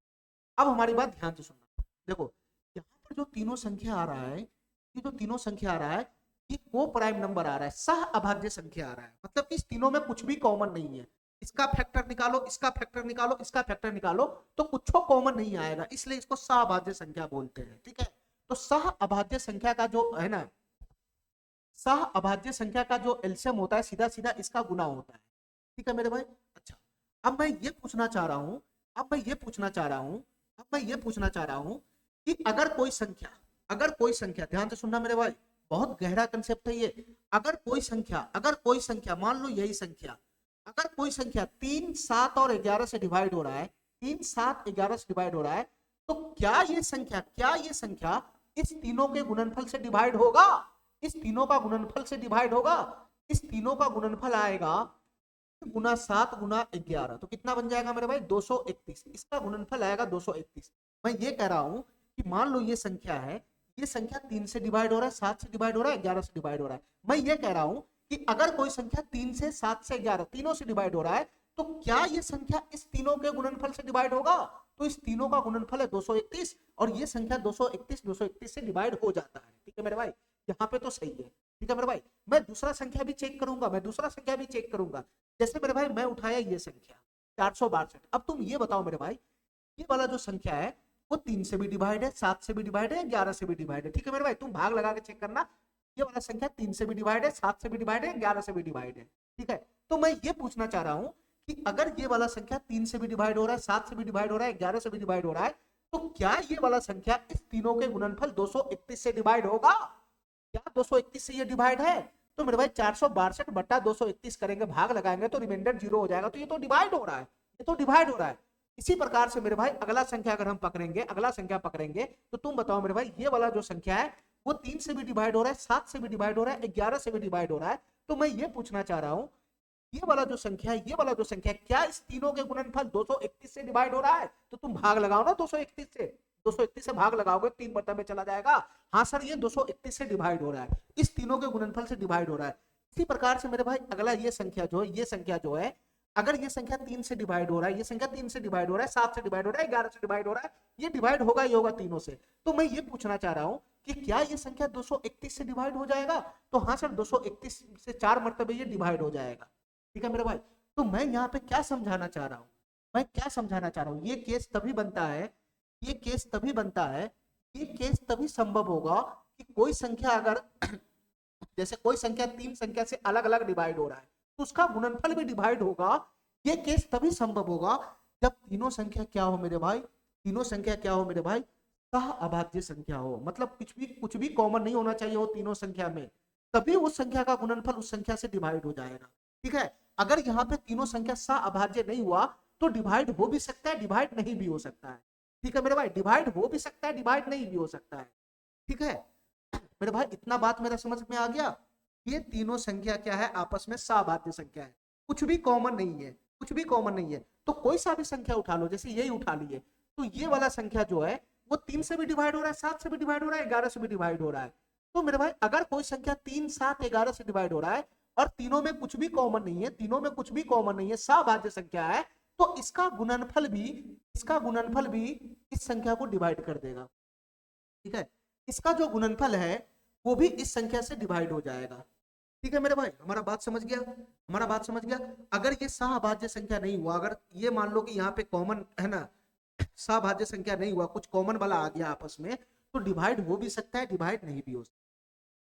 अब हमारी बात ध्यान से सुनना। देखो यहाँ पर जो तीनों संख्या आ रहा है, ये जो तीनों संख्या आ रहा है, ये को प्राइम नंबर आ रहा है, सह अभाज्य संख्या आ रहा है, मतलब कि इस तीनों में कुछ भी कॉमन नहीं है। इसका फैक्टर निकालो, इसका फैक्टर निकालो, इसका फैक्टर निकालो, तो कुछ कॉमन नहीं आएगा, इसलिए इसको सह अभाज्य संख्या बोलते हैं। ठीक है, तो सह अभाज्य संख्या का जो है ना, सह अभाज्य संख्या का जो एलसीएम होता है, सीधा सीधा इसका गुना होता है। ठीक है मेरे भाई। अच्छा, अब मैं ये पूछना चाह रहा हूं, अब मैं ये पूछना चाह रहा हूं, अब मैं ये पूछना चाह रहा हूं कि अगर कोई संख्या, अगर कोई संख्या, ध्यान से सुनना मेरे भाई, बहुत गहरा कंसेप्ट है ये। अगर कोई संख्या, अगर कोई संख्या, मान लो यही संख्या, अगर कोई संख्या 3, 7 और 11 से डिवाइड हो रहा है, 3, 7, 11 से डिवाइड हो रहा है, तो क्या ये संख्या, क्या ये संख्या इस तीनों के गुणनफल से डिवाइड होगा? इस तीनों का गुणनफल से डिवाइड होगा? इस तीनों का गुणनफल आएगा गुना 7 गुना 11, तो कितना बन जाएगा मेरे भाई? 231। इसका गुणनफल आएगा 231। मैं ये कह रहा हूं कि मान लो ये संख्या है, ये संख्या 3 से डिवाइड हो रहा है, 7 से डिवाइड हो रहा है, 11 से डिवाइड हो रहा है। मैं ये कह रहा हूं कि अगर कोई संख्या 3 से, 7 से 11 तीनों से डिवाइड हो रहा है, तो क्या ये संख्या इस तीनों के गुणनफल से डिवाइड होगा? तो इस तीनों का गुणनफल है 231 और ये संख्या 231 से डिवाइड हो जाता है। ठीक है मेरे भाई, यहाँ पे तो सही है। ठीक है मेरे भाई, मैं दूसरा संख्या भी चेक करूंगा, मैं दूसरा संख्या भी चेक करूंगा। जैसे मेरे भाई मैं उठाया ये संख्या 462। अब तुम ये बताओ मेरे भाई, ये वाला जो संख्या है वो 3 से भी डिवाइड है, 7 से भी डिवाइड है, 11 से भी डिवाइड है। ठीक है मेरे भाई, तुम भाग लगा के चेक करना, ये वाला संख्या 3 से भी डिवाइड है, 7 से भी डिवाइड है, 11 से भी डिवाइड है। ठीक है, तो मैं ये पूछना चाह रहा हूं कि अगर ये वाला संख्या 3 से भी डिवाइड हो रहा है, 7 से भी डिवाइड हो रहा है, 11 से भी डिवाइड हो रहा है, तो क्या ये वाला संख्या इस तीनों के गुणनफल 231 से डिवाइड होगा? क्या 231 से ये डिवाइड है? तो मेरे भाई 462 बटा 231 करेंगे, भाग लगाएंगे तो रिमाइंडर 0 हो जाएगा। तो ये तो डिवाइड हो रहा है, ये तो डिवाइड हो रहा है। इसी प्रकार से मेरे भाई अगला संख्या अगर हम पकड़ेंगे, अगला संख्या पकड़ेंगे, तो तुम बताओ मेरे भाई ये वाला जो संख्या है वो 3 से भी डिवाइड हो रहा है, 7 से भी डिवाइड हो रहा है, 11 से भी डिवाइड हो रहा है। तो मैं ये पूछना चाह रहा हूं, ये वाला जो संख्या है, ये वाला जो संख्या है, क्या इस तीनों के गुणनफल 231 से डिवाइड हो रहा है? तो तुम भाग लगाओ ना 231 से, 231 से भाग लगाओगे 3 बटा में चला जाएगा। हाँ सर ये 231 से डिवाइड हो रहा है, इस तीनों के गुणनफल से डिवाइड हो रहा है। इसी प्रकार से मेरे भाई अगला ये संख्या जो है, ये संख्या जो है, अगर ये संख्या 3 से डिवाइड हो रहा है, ये संख्या 3 से डिवाइड हो रहा है, 7 से डिवाइड हो रहा है, 11 से डिवाइड हो रहा है, ये डिवाइड होगा ही होगा तीनों से। तो मैं ये पूछना चाह रहा हूं कि क्या ये संख्या 231 से डिवाइड हो जाएगा? तो हाँ सर 231 से 4 मरतबे ये डिवाइड हो जाएगा। ठीक है मेरे भाई, तो मैं यहाँ पे क्या समझाना चाह रहा हूँ, मैं क्या समझाना चाह रहा हूँ, ये केस तभी बनता है, ये केस तभी बनता है, ये केस तभी संभव होगा कि कोई संख्या अगर जैसे कोई संख्या 3 संख्या से अलग अलग डिवाइड हो रहा है तो उसका गुणनफल भी डिवाइड होगा। ये केस तभी संभव होगा जब तीनों संख्या क्या हो मेरे भाई, तीनों संख्या क्या हो मेरे भाई, सह अभाज्य संख्या हो। मतलब कुछ भी कॉमन नहीं होना चाहिए वो तीनों संख्या में, तभी उस संख्या का गुणनफल उस संख्या से डिवाइड हो जाएगा। ठीक है, अगर यहाँ पे तीनों संख्या सह अभाज्य नहीं हुआ तो डिवाइड हो भी सकता है, डिवाइड नहीं भी हो सकता है। ठीक है मेरे भाई, डिवाइड हो भी सकता है, डिवाइड नहीं भी हो सकता है। ठीक है मेरे भाई, इतना बात मेरा समझ में आ गया। ये तीनों संख्या क्या है, आपस में सहभाज्य संख्या है, कुछ भी कॉमन नहीं है, कुछ भी कॉमन नहीं है। तो कोई सा भी संख्या उठा लो, जैसे यही उठा लिए, तो ये वाला संख्या जो है वो 3 से भी डिवाइड हो रहा है, 7 से भी डिवाइड हो रहा है, 11 से भी डिवाइड हो रहा है। तो मेरे भाई अगर कोई संख्या 3, 7, 11 से डिवाइड हो रहा है और तीनों में कुछ भी कॉमन नहीं है, तीनों में कुछ भी कॉमन नहीं है, सहभाज्य संख्या है, तो इसका गुणनफल भी इस संख्या को डिवाइड कर देगा। ठीक है, इसका जो गुणनफल है वो भी इस संख्या से डिवाइड हो जाएगा। ठीक है मेरे भाई, हमारा बात समझ गया, हमारा बात समझ गया। अगर ये सहभाज्य संख्या नहीं हुआ, अगर ये मान लो कि यहाँ पे कॉमन है ना, सहभाज्य संख्या नहीं हुआ, कुछ कॉमन वाला आ गया आपस में, तो डिवाइड हो भी सकता है, डिवाइड नहीं भी हो सकता।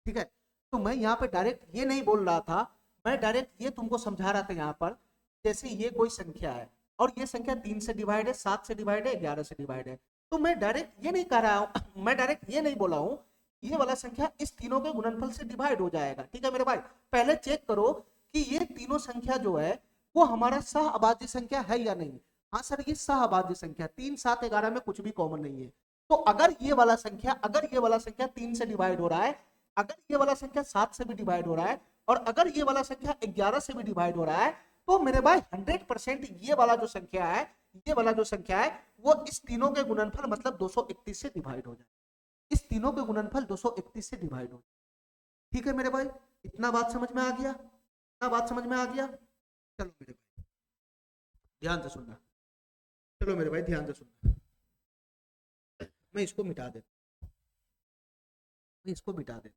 ठीक है, तो मैं यहाँ पे डायरेक्ट ये नहीं बोल रहा था, मैं डायरेक्ट ये तुमको समझा रहा था यहाँ पर, जैसे ये कोई संख्या है और ये संख्या 3 से डिवाइड है, 7 से डिवाइड है, 11 से डिवाइड है, तो मैं डायरेक्ट ये नहीं कह रहा हूँ, मैं डायरेक्ट ये नहीं बोला हूँ ये वाला संख्या इस तीनों के गुणनफल से डिवाइड हो जाएगा। ठीक है मेरे भाई, पहले चेक करो कि ये तीनों संख्या जो है वो हमारा सह अभाज्य संख्या है या नहीं। हाँ सर ये सह अभाज्य संख्या, 3, 7, 11 में कुछ भी कॉमन नहीं है। तो अगर ये वाला संख्या 3 से डिवाइड हो रहा है, अगर ये वाला संख्या 7 से भी डिवाइड हो रहा है और अगर ये वाला संख्या 11 से भी डिवाइड हो रहा है, तो मेरे भाई 100% ये वाला जो संख्या है, ये वाला जो संख्या है वो इस तीनों के गुणनफल मतलब 231 से डिवाइड हो जाए, इस तीनों के गुणनफल 231 से डिवाइड हो। ठीक है मेरे भाई, इतना बात समझ में आ गया, इतना बात समझ में आ गया। चलो मेरे भाई ध्यान से सुनना, चलो मेरे भाई ध्यान से सुनना, मैं इसको मिटा देता, मैं इसको मिटा देता।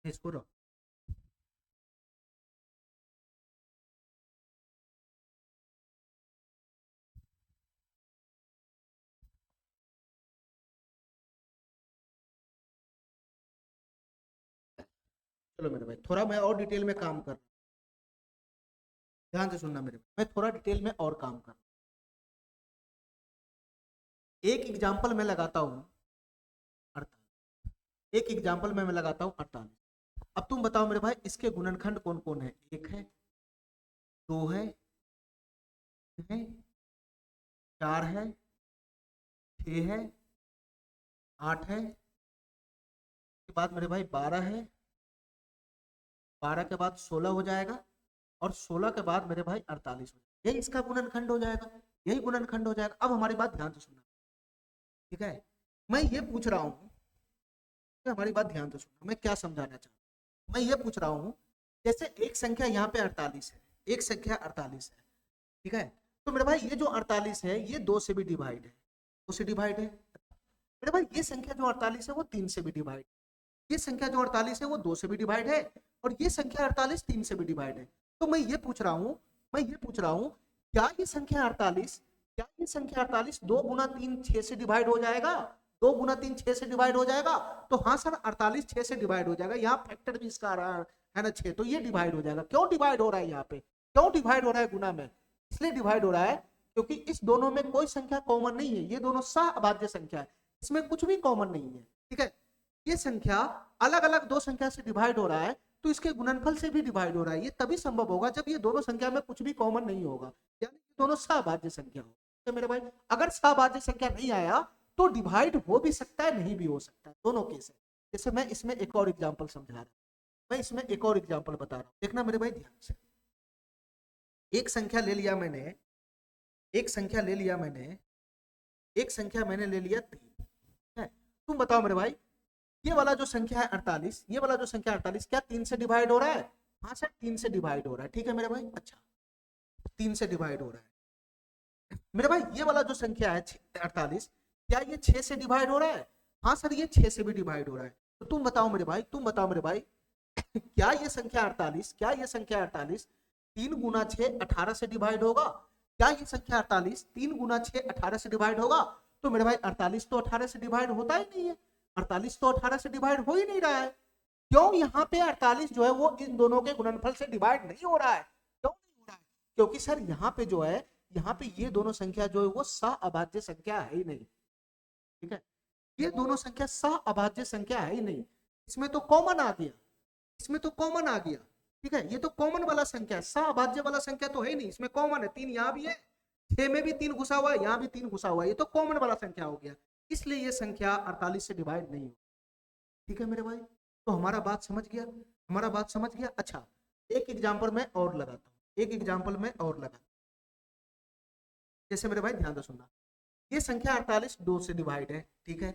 इसको रख, चलो मेरे भाई थोड़ा मैं और डिटेल में काम कर, ध्यान से सुनना मेरे भाई, मैं थोड़ा डिटेल में और काम कर, एक एग्जाम्पल मैं लगाता हूँ 48, एक एग्जाम्पल में मैं लगाता हूँ 48। अब तुम बताओ मेरे भाई इसके गुणनखंड कौन कौन है? 1 है, 2 है, 4 है, 6 है, 8 है, के बाद मेरे भाई 12 है, 12 के बाद 16 हो जाएगा और 16 के बाद मेरे भाई 48 हो जाएगा। यही इसका गुणनखंड हो जाएगा, यही गुणनखंड हो जाएगा। अब हमारी बात ध्यान से सुनना, ठीक है, मैं ये पूछ रहा हूँ, हमारी बात ध्यान से सुनना, मैं क्या समझाना चाहता हूँ, मैं ये पूछ रहा हूँ जैसे एक संख्या यहाँ पे 48 है, एक संख्या 48 है, ठीक है, तो मेरे भाई ये जो 48 है ये 2 से भी डिवाइड है, 2 से डिवाइड है। मेरे भाई ये संख्या जो 48 है वो 3 से भी डिवाइड, ये संख्या जो 48 है वो 2 से भी डिवाइड है और ये संख्या 48 3 से भी डिवाइड है। तो मैं ये पूछ रहा हूँ, क्या ये संख्या 48, क्या ये संख्या 48 2 गुना 3 6 से डिवाइड हो जाएगा? 2 गुना 3 6 से डिवाइड हो जाएगा? तो हाँ सर 48 6 से डिवाइड हो जाएगा, यहाँ फैक्टर भी इसका आ रहा है ना 6, तो ये डिवाइड हो जाएगा। क्यों डिवाइड हो रहा है यहाँ पे? क्यों डिवाइड हो रहा है गुना में? इसलिए डिवाइड हो रहा है क्योंकि इस दोनों में कोई संख्या कॉमन नहीं है, ये दोनों सहअभाज्य संख्या है, इसमें कुछ भी कॉमन नहीं है। ठीक है, ये संख्या अलग अलग दो संख्या से डिवाइड हो रहा है तो इसके गुणनफल से भी डिवाइड हो रहा है। ये तभी संभव होगा जब ये दोनों संख्या में कुछ भी कॉमन नहीं होगा, यानी कि दोनों सहअभाज्य संख्या हो। तो मेरे भाई अगर सहअभाज्य संख्या नहीं आया तो डिवाइड हो भी सकता है, नहीं भी हो सकता है, दोनों केस है। जैसे मैं इसमें एक और एग्जांपल समझा रहा हूं, मैं इसमें एक और एग्जांपल बता रहा हूं, देखना मेरे भाई ध्यान से। एक संख्या ले लिया मैंने, एक संख्या ले लिया मैंने, एक संख्या मैंने ले लिया 3 है। तुम बताओ मेरे भाई, ये वाला जो संख्या है 48, ये वाला जो संख्या 48 क्या 3 से डिवाइड हो रहा है? हाँ सर 3 से डिवाइड हो रहा है। ठीक है मेरे भाई, अच्छा 3 से डिवाइड हो रहा है। मेरे भाई ये वाला जो संख्या है 48 क्या ये 6 से डिवाइड हो रहा है? हाँ सर ये 6 से भी डिवाइड हो रहा है। तो तुम बताओ मेरे भाई, तुम बताओ मेरे भाई क्या ये संख्या 48, क्या ये संख्या 48 3 गुना 6 18 से डिवाइड होगा? क्या ये संख्या 48 3 गुना 6 18 से डिवाइड होगा? तो मेरे भाई 48 तो 18 से डिवाइड होता ही नहीं है, 48 तो 18 से डिवाइड हो ही नहीं रहा है। क्यों यहाँ पे 48 जो है वो इन दोनों के गुणनफल से डिवाइड नहीं हो रहा है? क्यों नहीं हो रहा है? क्योंकि सर यहाँ पे जो है, यहाँ पे ये दोनों संख्या जो है वो सहअभाज्य संख्या है ही नहीं। ठीक है, ये दोनों संख्या सहअभाज्य संख्या है ही नहीं। इसमें तो कॉमन आ गया, इसमें तो कॉमन आ गया। ठीक है, ये तो कॉमन वाला संख्या है, सहअभाज्य वाला संख्या तो है ही नहीं, इसमें कॉमन है। 3 यहाँ भी है, 6 में भी 3 घुसा हुआ है, यहाँ भी 3 घुसा हुआ है, ये तो कॉमन वाला संख्या हो गया, इसलिए ये संख्या 48 से डिवाइड नहीं हो। ठीक है मेरे भाई, तो हमारा बात समझ गया, हमारा बात समझ गया। अच्छा एक एग्जाम्पल मैं और लगाता हूँ, एक एग्जाम्पल मैं और लगाता हूँ। जैसे मेरे भाई ध्यान से सुनना, ये संख्या 48 2 से डिवाइड है। ठीक है,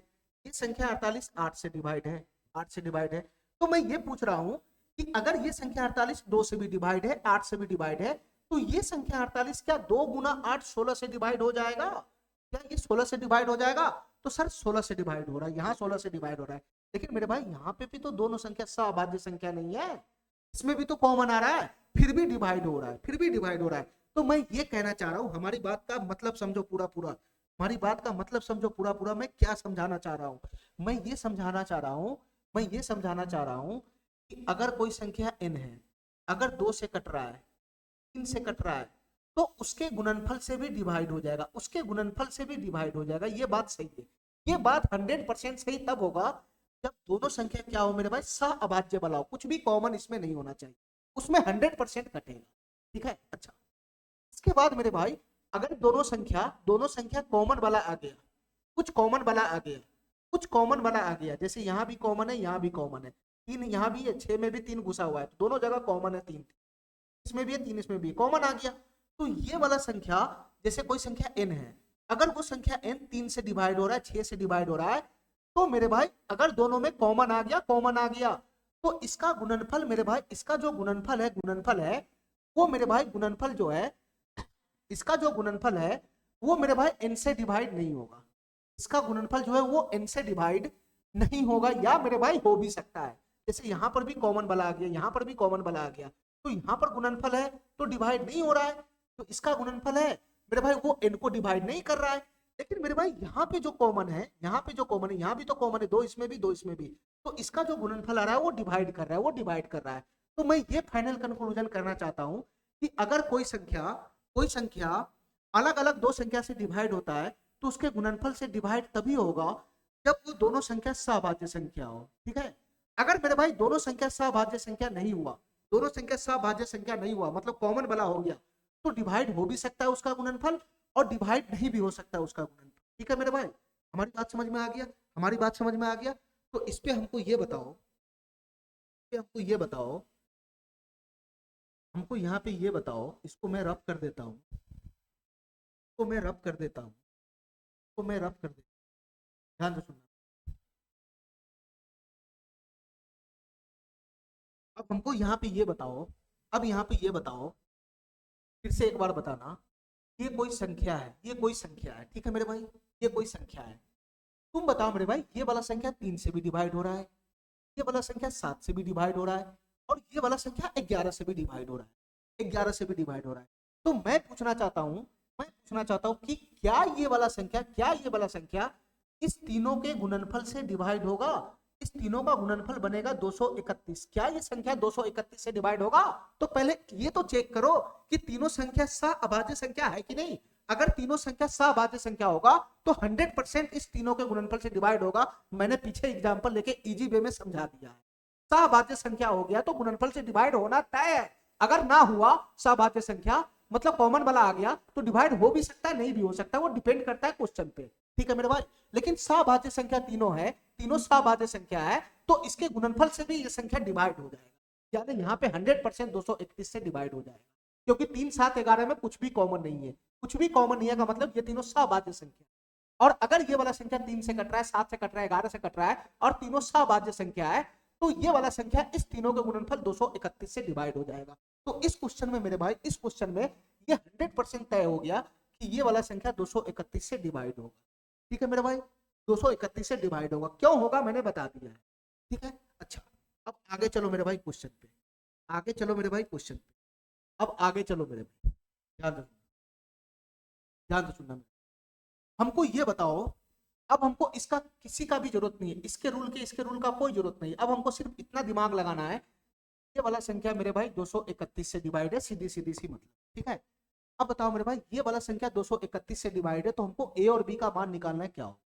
ये संख्या 48 8 से डिवाइड है, 8 से डिवाइड है। तो मैं ये पूछ रहा हूं कि अगर ये संख्या 48 2 से भी डिवाइड है, 8 से भी डिवाइड है, तो ये संख्या 48 क्या 2 गुना 8 16 से डिवाइड हो जाएगा? क्या ये 16 से डिवाइड हो जाएगा? तो सर 16 से डिवाइड हो रहा है, यहाँ 16 से डिवाइड हो रहा है। लेकिन मेरे भाई यहाँ पे भी तो दोनों संख्या सहअभाज्य संख्या नहीं है, इसमें भी तो कॉमन आ रहा है, फिर भी डिवाइड हो रहा है, फिर भी डिवाइड हो रहा है। तो मैं ये कहना चाह रहा हूँ, हमारी बात का मतलब समझो पूरा पूरा, हमारी बात का मतलब समझो पूरा पूरा। मैं क्या समझाना चाह रहा हूँ? मैं ये समझाना चाह रहा हूँ, मैं ये समझाना चाह रहा हूँ कि अगर कोई संख्या n है, अगर 2 से कट रहा है, 3 से कट रहा है, तो उसके गुणनफल से भी डिवाइड हो जाएगा, उसके गुणनफल से भी डिवाइड हो जाएगा। ये बात सही है, ये बात 100% सही तब होगा जब दोनों संख्या क्या हो मेरे भाई, सहअभाज्य वाला हो, कुछ भी कॉमन इसमें नहीं होना चाहिए, उसमें 100% कटेगा। ठीक है, अच्छा इसके बाद मेरे भाई अगर दोनों संख्या कॉमन वाला आ गया, कुछ कॉमन वाला आ गया, कुछ कॉमन वाला आ गया, जैसे यहाँ भी कॉमन है, यहाँ भी कॉमन है, 3 यहाँ भी है, 6 में भी 3 घुसा हुआ है, तो दोनों जगह कॉमन है, 3 इसमें भी है, 3 इसमें भी कॉमन आ गया। तो ये वाला संख्या, जैसे कोई संख्या n है, अगर वो संख्या n 3 से डिवाइड हो रहा है, 6 से डिवाइड हो रहा है, तो मेरे भाई अगर दोनों में कॉमन आ गया, कॉमन आ गया, तो इसका गुणनफल मेरे भाई, इसका जो गुणनफल है वो मेरे भाई गुणनफल जो है, इसका जो गुणनफल है वो मेरे भाई n से डिवाइड नहीं होगा, इसका गुणनफल जो है वो n से डिवाइड नहीं होगा, या मेरे भाई हो भी सकता है। जैसे यहाँ पर भी कॉमन वाला आ गया, यहाँ पर भी कॉमन वाला आ गया, तो यहाँ पर गुणनफल है तो डिवाइड नहीं हो रहा है, तो इसका गुणनफल है मेरे भाई वो n को डिवाइड नहीं कर रहा है। लेकिन मेरे भाई यहाँ पे जो कॉमन है, यहाँ पे जो कॉमन है, यहाँ भी तो कॉमन है, 2 इसमें भी 2 इसमें भी, तो इसका जो गुणनफल आ रहा है वो डिवाइड कर रहा है, वो डिवाइड कर रहा है। तो मैं ये फाइनल कंक्लूजन करना चाहता हूँ कि अगर कोई संख्या अलग अलग दो संख्या से डिवाइड होता है तो उसके गुणनफल से डिवाइड तभी होगा जब वो दोनों संख्या सहभाज्य संख्या हो। ठीक है, अगर मेरे भाई दोनों संख्या सहभाज्य संख्या नहीं हुआ, दोनों संख्या सहभाज्य संख्या नहीं हुआ, मतलब कॉमन वाला हो गया, तो डिवाइड हो भी सकता है उसका गुणनफल और डिवाइड नहीं भी हो सकता है उसका गुणनफल। ठीक है मेरे भाई, हमारी बात समझ में आ गया, हमारी बात समझ में आ गया। तो इस पे हमको ये बताओ, हमको यहाँ पे ये बताओ, इसको मैं रब कर देता हूँ, इसको मैं रब कर देता हूँ, इसको मैं रब कर देता हूँ, ध्यान से सुनना। अब हमको यहाँ पे ये बताओ, अब यहाँ पे ये बताओ, फिर से एक बार बताना, ये कोई संख्या है, ये कोई संख्या है, ठीक है मेरे भाई, ये कोई संख्या है। तुम बताओ मेरे भाई, ये वाला संख्या 3 से भी डिवाइड हो रहा है, ये वाला संख्या 7 से भी डिवाइड हो रहा है, और ये वाला संख्या 11 से भी डिवाइड हो रहा है, 11 से भी डिवाइड हो रहा है। तो मैं पूछना चाहता हूं कि क्या ये वाला संख्या इस तीनों के गुणनफल से डिवाइड होगा, इस तीनों का गुणनफल बनेगा 231। क्या ये संख्या 231 से डिवाइड होगा? तो पहले ये तो चेक करो कि तीनों संख्या सह-अभाज्य संख्या है कि नहीं। अगर तीनों संख्या सह-अभाज्य संख्या होगा तो 100% इस तीनों के गुणनफल से डिवाइड होगा। मैंने पीछे एग्जांपल लेके इजी वे में समझा दिया है। सह-अभाज्य संख्या हो गया तो गुणनफल से डिवाइड होना तय है। अगर ना हुआ सह-अभाज्य संख्या, मतलब कॉमन वाला आ गया, तो डिवाइड हो भी सकता है, नहीं भी हो सकता, वो डिपेंड करता है क्वेश्चन पे। ठीक है मेरे भाई। लेकिन सह-अभाज्य संख्या तीनों है, तीनों सह-अभाज्य संख्या है, तो इसके गुणनफल से भी ये संख्या डिवाइड हो जाएगा। यानी यहाँ पे 100% 231 से डिवाइड हो जाएगा, क्योंकि 3, 7, 11 में कुछ भी कॉमन नहीं है। कुछ भी कॉमन नहीं है का मतलब ये तीनों सह-अभाज्य संख्या। और अगर ये वाला संख्या 3 से कट रहा है, 7 से कट रहा है, 11 से कट रहा है और तीनों सह-अभाज्य संख्या है, तो ये वाला संख्या इस तीनों के गुणनफल 231 से डिवाइड हो जाएगा। तो इस क्वेश्चन में मेरे भाई, इस क्वेश्चन में ये 100% तय हो गया कि ये वाला संख्या 231 से डिवाइड होगा। ठीक है मेरे भाई, 231 से डिवाइड होगा। क्यों होगा मैंने बता दिया है। ठीक है, अच्छा अब आगे चलो मेरे भाई क्वेश्चन पे। आगे चलो मेरे भाई क्वेश्चन पे। अब आगे चलो मेरे भाई, ध्यान से ध्यान से सुनना। हमको ये बताओ, अब हमको इसका किसी का भी जरूरत नहीं है, इसके रूल का कोई जरूरत नहीं है। अब हमको सिर्फ इतना दिमाग लगाना है, ये वाला संख्या मेरे भाई 231 से डिवाइड है, सीधी सीधी सी मतलब। ठीक है, अब बताओ मेरे भाई, ये वाला संख्या 231 से डिवाइड है, तो हमको ए और बी का मान निकालना है। क्या हो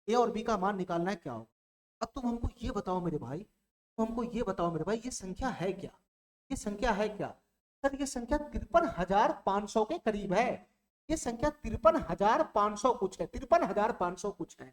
ए और बी का मान निकालना है, क्या हो। अब तुम हमको ये बताओ मेरे भाई, तुम हमको ये बताओ मेरे भाई, ये संख्या है क्या? ये संख्या है क्या? सर ये संख्या 53,500 के करीब है। ये संख्या 53,500 कुछ है, 53,500 कुछ है।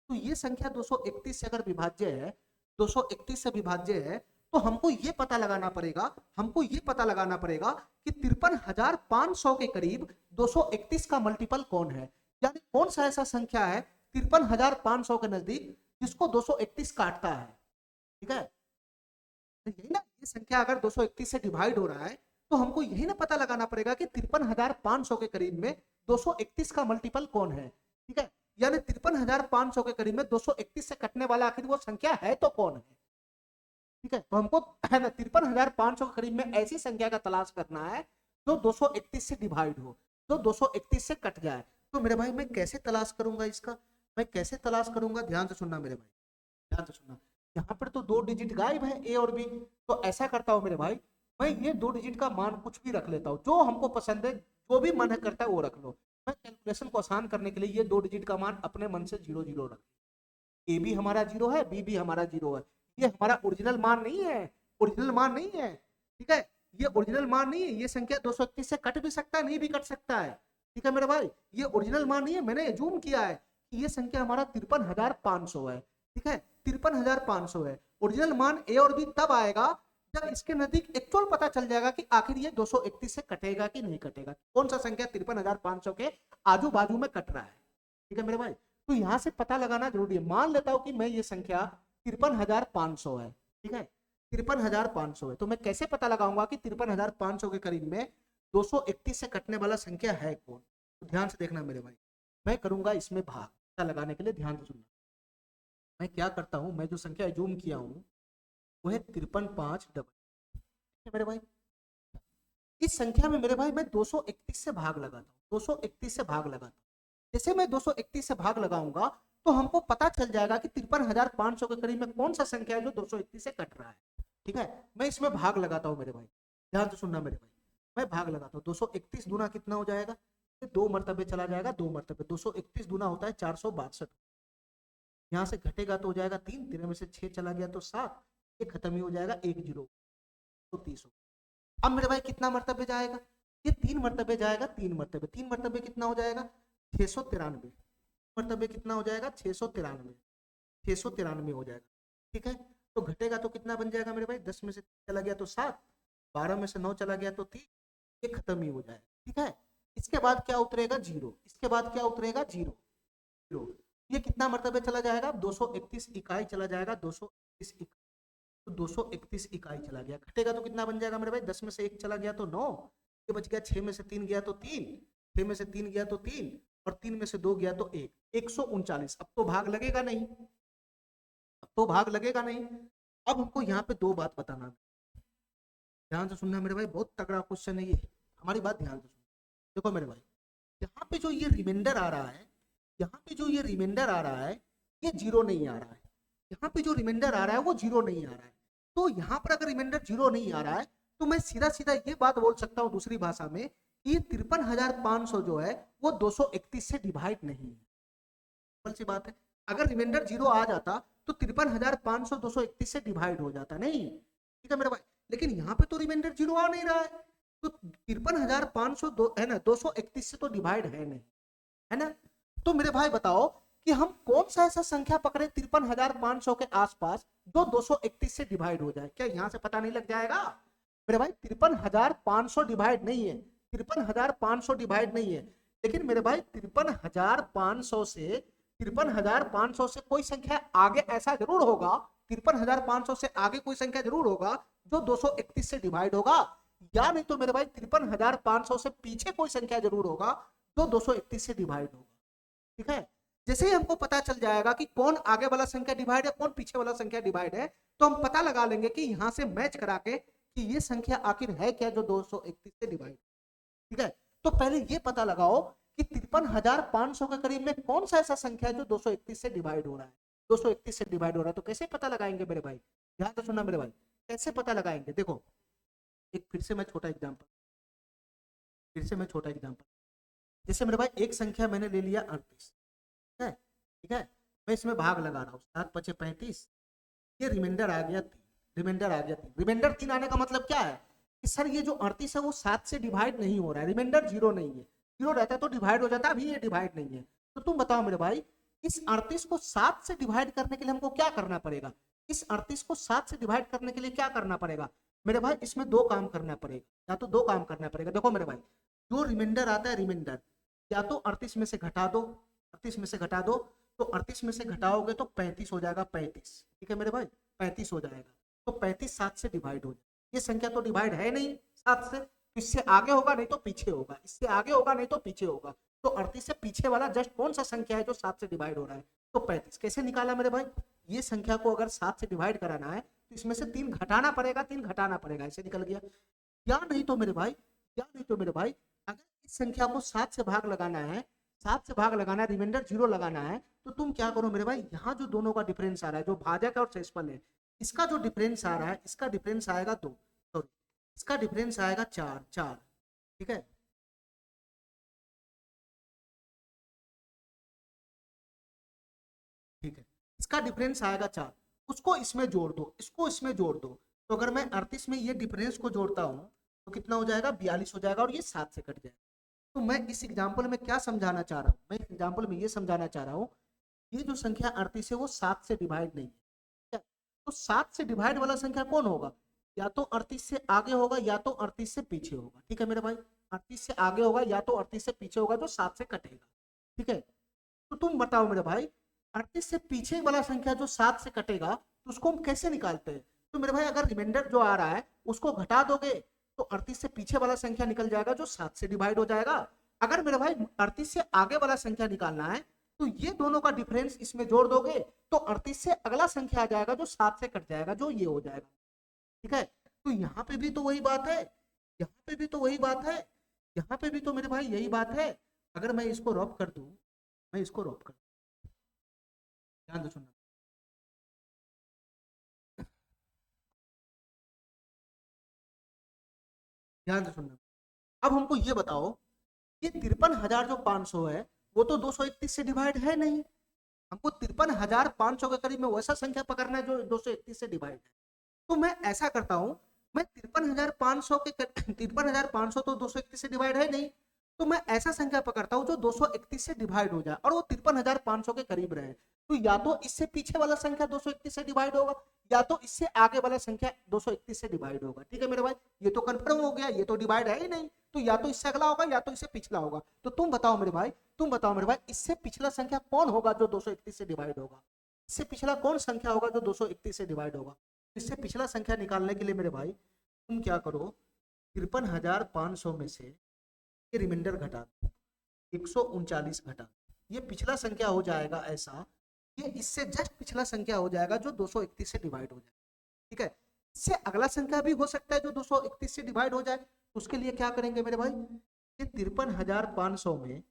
तो ये संख्या 231 से अगर विभाज्य है, 231 से विभाज्य है, तो हमको ये पता लगाना पड़ेगा, हमको ये पता लगाना पड़ेगा कि 53,500 के करीब 231 का मल्टीपल कौन है। यानी कौन सा ऐसा संख्या है 53,500 के नजदीक जिसको 231 काटता है। ठीक है, यही ना, ये संख्या अगर 231 से डिवाइड हो रहा है, तो हमको यही ना पता लगाना पड़ेगा कि 53,500 के करीब में 231 का मल्टीपल कौन है। ठीक है, यानी 53,500 के करीब में 231 से कटने वाला आखिर वो संख्या है तो कौन है। ठीक है, तो हमको है ना 53,500 के करीब में ऐसी संख्या का तलाश करना है जो 231 से डिवाइड हो, जो 231 से कट जाए। तो मेरे भाई मैं कैसे तलाश करूंगा इसका, मैं कैसे तलाश करूंगा, ध्यान से सुनना मेरे भाई, ध्यान से सुनना। यहाँ पर तो 2 डिजिट गायब है, ए और बी। तो ऐसा करता हूँ मेरे भाई, मैं ये 2 डिजिट का मान कुछ भी रख लेता हूँ, जो हमको पसंद है, जो भी मन करता है वो रख लो। मैं कैलकुलेशन को आसान करने के लिए ये 2 डिजिट का मान अपने मन से 0 0 रख, ए भी हमारा 0 है, बी भी हमारा 0 है। ये हमारा ओरिजिनल मान नहीं है, ओरिजिनल मान नहीं है। ठीक है, ये ओरिजिनल मान नहीं है। ये संख्या 231 से कट भी सकता है, नहीं भी कट सकता है। ठीक है मेरे भाई, ये ओरिजिनल मान नहीं है, मैंने एज्यूम किया है कि ये संख्या हमारा 53,500 है। ठीक है, 53,500 है। ओरिजिनल मान ए और बी तब आएगा जब इसके नजदीक एक्चुअल पता चल जाएगा कि आखिर ये 231 से कटेगा कि नहीं कटेगा, कौन सा संख्या 53,500 के आजू बाजू में कट रहा है। ठीक है मेरे भाई, तो यहां से पता लगाना जरूरी है। मान लेता हूं कि मैं ये संख्या 53,500 है। ठीक है, 53,500 है, तो मैं कैसे पता लगाऊंगा कि 53,500 के करीब में 231 से कटने वाला संख्या है कौन। तो ध्यान से देखना मेरे भाई, मैं करूंगा इसमें भाग, पता लगाने के लिए ध्यान से सुनना। मैं क्या करता हूं, मैं जो संख्या जूम किया हूं वो है 53,500 मेरे भाई। इस संख्या में मेरे भाई मैं 231 से भाग लगाता हूँ, 231 से भाग लगाता हूँ। जैसे मैं 231 से भाग लगाऊंगा तो हमको पता चल जाएगा कि 53,500 के करीब में कौन सा संख्या है जो 231 से कट रहा है। ठीक है, मैं इसमें भाग लगाता हूँ मेरे भाई, ध्यान से सुनना मेरे भाई। मैं भाग लगाता हूँ, 231 दूना कितना हो जाएगा, 2 मरतबे चला जाएगा, 2 मरतबे 231 दूना होता है 462। यहाँ से घटेगा तो हो जाएगा 3, 3 में से 6 चला गया तो 7, ये खत्म ही हो जाएगा, 1 0 तो 30। अब मेरे भाई कितना मरतबे जाएगा, ये 3 मरतबे जाएगा, 3 मरतबे, 3 मरतबे कितना हो जाएगा 693, मरतबे कितना हो जाएगा 693, 693 हो जाएगा। ठीक है, तो घटेगा तो कितना बन जाएगा मेरे भाई, 10 में से चला गया तो 7, 12 में से 9 चला गया तो 3, ये खत्म ही हो जाएगा। ठीक है, इसके बाद क्या उतरेगा 0, इसके बाद क्या उतरेगा 0 0। ये कितना मरतबे चला जाएगा, 231 इकाई चला जाएगा, 231 इकाई, तो 231 इकाई चला गया। घटेगा तो कितना बन जाएगा मेरे भाई, 10 में से 1 चला गया तो 9, ये बच गया, 6 में से 3 गया तो 3, 6 में से 3 गया तो 3 और 3 में से 2 गया तो 1, 139। अब तो भाग लगेगा नहीं, अब तो भाग लगेगा नहीं। अब हमको यहाँ पे 2 बात बताना, ध्यान से सुनना मेरे भाई, बहुत तगड़ा क्वेश्चन है ये, हमारी बात ध्यान से सुनो। देखो मेरे भाई, यहाँ पे जो ये रिमाइंडर आ रहा है, यहाँ पे जो ये रिमाइंडर आ रहा है, ये 0 नहीं आ रहा है। यहाँ पे जो रिमाइंडर आ रहा है वो जीरो नहीं आ रहा है। तो यहाँ पर अगर रिमाइंडर जीरो नहीं आ रहा है तो मैं सीधा सीधा ये बात बोल सकता हूँ दूसरी भाषा में कि 53,500 जो है वो 231 से डिवाइड नहीं है। सिंपल सी बात है। अगर रिमाइंडर जीरो आ जाता तो 53,500 231 से डिवाइड हो जाता नहीं, ठीक है मेरे भाई। लेकिन यहाँ पे तो रिमाइंडर जीरो आ नहीं रहा है, तो 53,500 है ना 231 से तो डिवाइड है नहीं, है ना। तो मेरे भाई बताओ कि हम कौन सा ऐसा संख्या पकड़े 53,500 के आसपास जो 231 से डिवाइड हो जाए। क्या यहाँ से पता नहीं लग जाएगा मेरे भाई? 53,500 डिवाइड नहीं है, 53,500 डिवाइड नहीं है, लेकिन मेरे भाई 53,500 से 53,500 से कोई संख्या आगे ऐसा जरूर होगा, 53,500 से आगे कोई संख्या जरूर होगा जो 231 से डिवाइड होगा, या नहीं तो मेरे भाई 53,500 से पीछे कोई संख्या जरूर होगा जो 231 से डिवाइड होगा, ठीक है। जैसे ही हमको पता चल जाएगा कि कौन आगे वाला संख्या डिवाइड है कौन पीछे वाला संख्या डिवाइड है, तो हम पता लगा लेंगे कि यहां से मैच करा के कि ये संख्या आखिर है क्या जो 231 से डिवाइड, ठीक है। तो पहले ये पता लगाओ कि 53,500 के करीब में कौन सा ऐसा संख्या है जो 231 से डिवाइड हो रहा है। 231 से डिवाइड हो रहा है तो कैसे पता लगाएंगे मेरे भाई? ध्यान से सुनना मेरे भाई, कैसे पता लगाएंगे? देखो एक फिर से मैं छोटा एग्जांपल, जैसे मेरे भाई एक संख्या मैंने ले लिया 38, ठीक है, ठीक है। मैं इसमें भाग लगा रहा हूँ, 7 पचे 35, ये रिमाइंडर आ गया 3, रिमाइंडर 3 आने का मतलब क्या है कि सर ये जो 38 है वो 7 से डिवाइड नहीं हो रहा है, रिमाइंडर जीरो नहीं है, जीरो रहता है तो डिवाइड हो जाता है, अभी ये डिवाइड नहीं है। तो तुम बताओ मेरे भाई इस 38 को 7 से डिवाइड करने के लिए हमको क्या करना पड़ेगा? इस 38 को 7 से डिवाइड करने के लिए क्या करना पड़ेगा मेरे भाई? इसमें दो काम करना पड़ेगा, या तो दो काम करना पड़ेगा। देखो मेरे भाई जो रिमाइंडर आता है रिमाइंडर या तो 38 में से घटा दो, 38 में से घटा दो, तो 38 में से घटाओगे तो 35 हो जाएगा, 35, ठीक है मेरे भाई 35 हो जाएगा। तो 35 7 से डिवाइड हो जाएगा, ये संख्या तो डिवाइड है नहीं 7 से, तो इससे आगे होगा नहीं तो पीछे होगा, इससे आगे होगा नहीं तो पीछे होगा। तो 38 से पीछे वाला जस्ट कौन सा संख्या है जो 7 से डिवाइड हो रहा है? तो 35। कैसे निकाला मेरे भाई? ये संख्या को अगर 7 से डिवाइड कराना है तो इसमें से 3 घटाना पड़ेगा, 3 घटाना पड़ेगा, ऐसे निकल गया। या नहीं तो मेरे भाई, अगर इस संख्या को 7 से भाग लगाना है, 7 से भाग लगाना है, रिमाइंडर जीरो लगाना है, तो तुम क्या करो मेरे भाई, यहाँ जो दोनों का डिफरेंस आ रहा है जो भाजक और शेषफल है, इसका जो डिफरेंस आ रहा है इसका डिफरेंस आएगा 2, सॉरी इसका डिफरेंस आएगा 4, ठीक है। ठीक है, इसका डिफरेंस आएगा 4, उसको इसमें जोड़ दो, इसको इसमें जोड़ दो। तो अगर मैं 38 में ये डिफरेंस को जोड़ता हूँ तो कितना हो जाएगा? 42 हो जाएगा, और ये 7 से कट जाएगा। तो मैं इस एग्जाम्पल में क्या समझाना चाह रहा हूँ? मैं इस एग्जाम्पल में ये समझाना चाह रहा हूँ ये जो संख्या 38 है वो 7 से डिवाइड नहीं है, तो 7 से डिवाइड वाला संख्या कौन होगा? या तो 38 से आगे होगा या तो 38 से पीछे होगा, ठीक है मेरे भाई। 38 से आगे होगा या तो 38 से पीछे होगा जो 7 से कटेगा, ठीक है। तो तुम बताओ मेरे भाई 38 से पीछे वाला संख्या जो 7 से कटेगा तो उसको हम कैसे निकालते हैं? तो मेरे भाई अगर रिमाइंडर जो आ रहा है उसको घटा दोगे तो 38 से पीछे वाला संख्या निकल जाएगा जो 7 से डिवाइड हो जाएगा। अगर मेरे भाई 38 से आगे वाला संख्या निकालना है तो ये दोनों का डिफरेंस इसमें जोड़ दोगे तो 38 से अगला संख्या आ जाएगा जो 7 से कट जाएगा, जो ये हो जाएगा, ठीक है। तो यहाँ पे भी तो वही बात है, यहाँ पे भी तो वही बात है, यहाँ पे भी तो मेरे भाई यही बात है। अगर मैं इसको रॉप कर दूं, मैं इसको रॉप कर, ध्यान से सुनना, ध्यान से सुनना। अब हमको ये बताओ ये 53,000 जो 500 है वो तो 231 से डिवाइड है नहीं, हमको 53,500 के करीब में वैसा संख्या पकड़ना है जो 231 से डिवाइड है। तो मैं ऐसा करता हूं, मैं 53,500 के 53,500 तो 231 से डिवाइड है नहीं, तो मैं ऐसा संख्या पकड़ता हूं जो 231 से डिवाइड हो जाए और वो 53,500 के करीब रहे। तो या तो इससे पीछे वाला संख्या 231 से डिवाइड होगा या तो इससे आगे वाला संख्या 231 से डिवाइड होगा, ठीक है मेरे भाई। ये तो कंफर्म हो गया, ये तो डिवाइड है ही नहीं, तो या तो इससे अगला होगा या तो इससे पिछला होगा। तो तुम बताओ मेरे भाई, इससे पिछला संख्या कौन होगा जो 231 से डिवाइड होगा? इससे पिछला कौन संख्या होगा जो 231 से डिवाइड होगा? इससे पिछला संख्या निकालने के लिए मेरे भाई तुम क्या करो, 53,500 में से ये रिमाइंडर घटा दो, 139 घटा, ये पिछला संख्या हो जाएगा ऐसा, ये इससे जस्ट पिछला संख्या हो जाएगा जो 231 से डिवाइड हो जाएगा, ठीक है। इससे अगला संख्या भी हो सकता है जो 231 से डिवाइड हो जाए, उसके लिए क्या करेंगे मेरे भाई, ये 53,500 में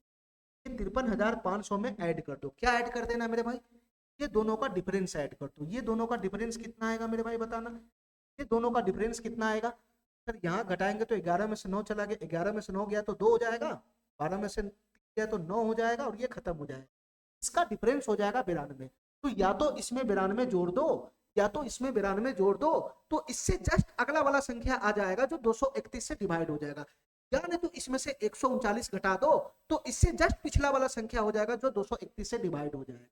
53,500 में ऐड कर दो। क्या ऐड कर देना मेरे भाई? ये दोनों का डिफरेंस ऐड कर दो। ये दोनों का डिफरेंस कितना आएगा मेरे भाई बताना, ये दोनों का डिफरेंस कितना आएगा। सर यहाँ घटाएंगे तो 11 में से 9 चला गया, 11 में से 9 गया तो 2 हो जाएगा, 12 में से 3 गया तो 9 हो जाएगा और ये खत्म हो जाएगा। इसका डिफरेंस हो जाएगा 92। तो या तो इसमें 92 जोड़ दो या तो इसमें 92 जोड़ दो, तो इससे जस्ट अगला वाला संख्या आ जाएगा जो 231 से डिवाइड हो जाएगा। या नहीं तो इसमें से 139 घटा दो तो इससे जस्ट पिछला वाला संख्या हो जाएगा जो 231 से डिवाइड हो जाएगा।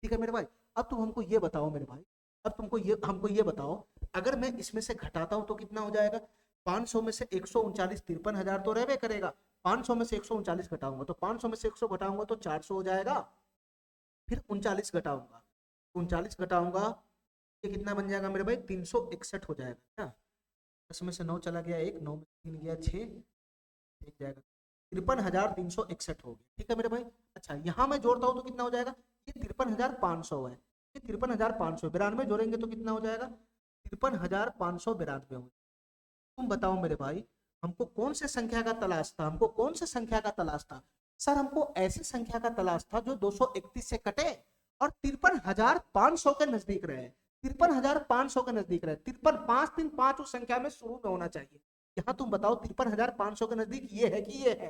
ठीक है मेरे भाई। अब तुम हमको ये बताओ मेरे भाई, अब तुमको ये हमको ये बताओ, अगर मैं इसमें से घटाता हूं तो कितना हो जाएगा। 500 में से 139 53,000 तो रहबे करेगा, 500 में से 139 घटाऊंगा तो 500 में से 100 घटाऊंगा तो 400 हो जाएगा, फिर 39 घटाऊंगा, 39 घटाऊंगा, ये कितना बन जाएगा मेरे भाई 361 हो जाएगा क्या। 10 में से 9 चला गया 1, 9 में 3 गया 6, एक जाएगा 53,361 हो गया। ठीक है मेरे भाई। अच्छा यहाँ मैं जोड़ता हूँ तो कितना हो जाएगा, ये 53,500 है, ये 53,500 92 जोड़ेंगे तो कितना हो जाएगा 53,592 हो। तुम बताओ मेरे भाई हमको कौन से संख्या का तलाश था, हमको कौन से संख्या का तलाश था। सर हमको ऐसी संख्या का तलाश था जो 231 से कटे और 53,500 के नजदीक रहे, 53,500 के नजदीक रहे, 53 5 3 5 उस संख्या में शुरू में होना चाहिए। यहाँ तुम बताओ 53,500 के नजदीक ये है कि ये है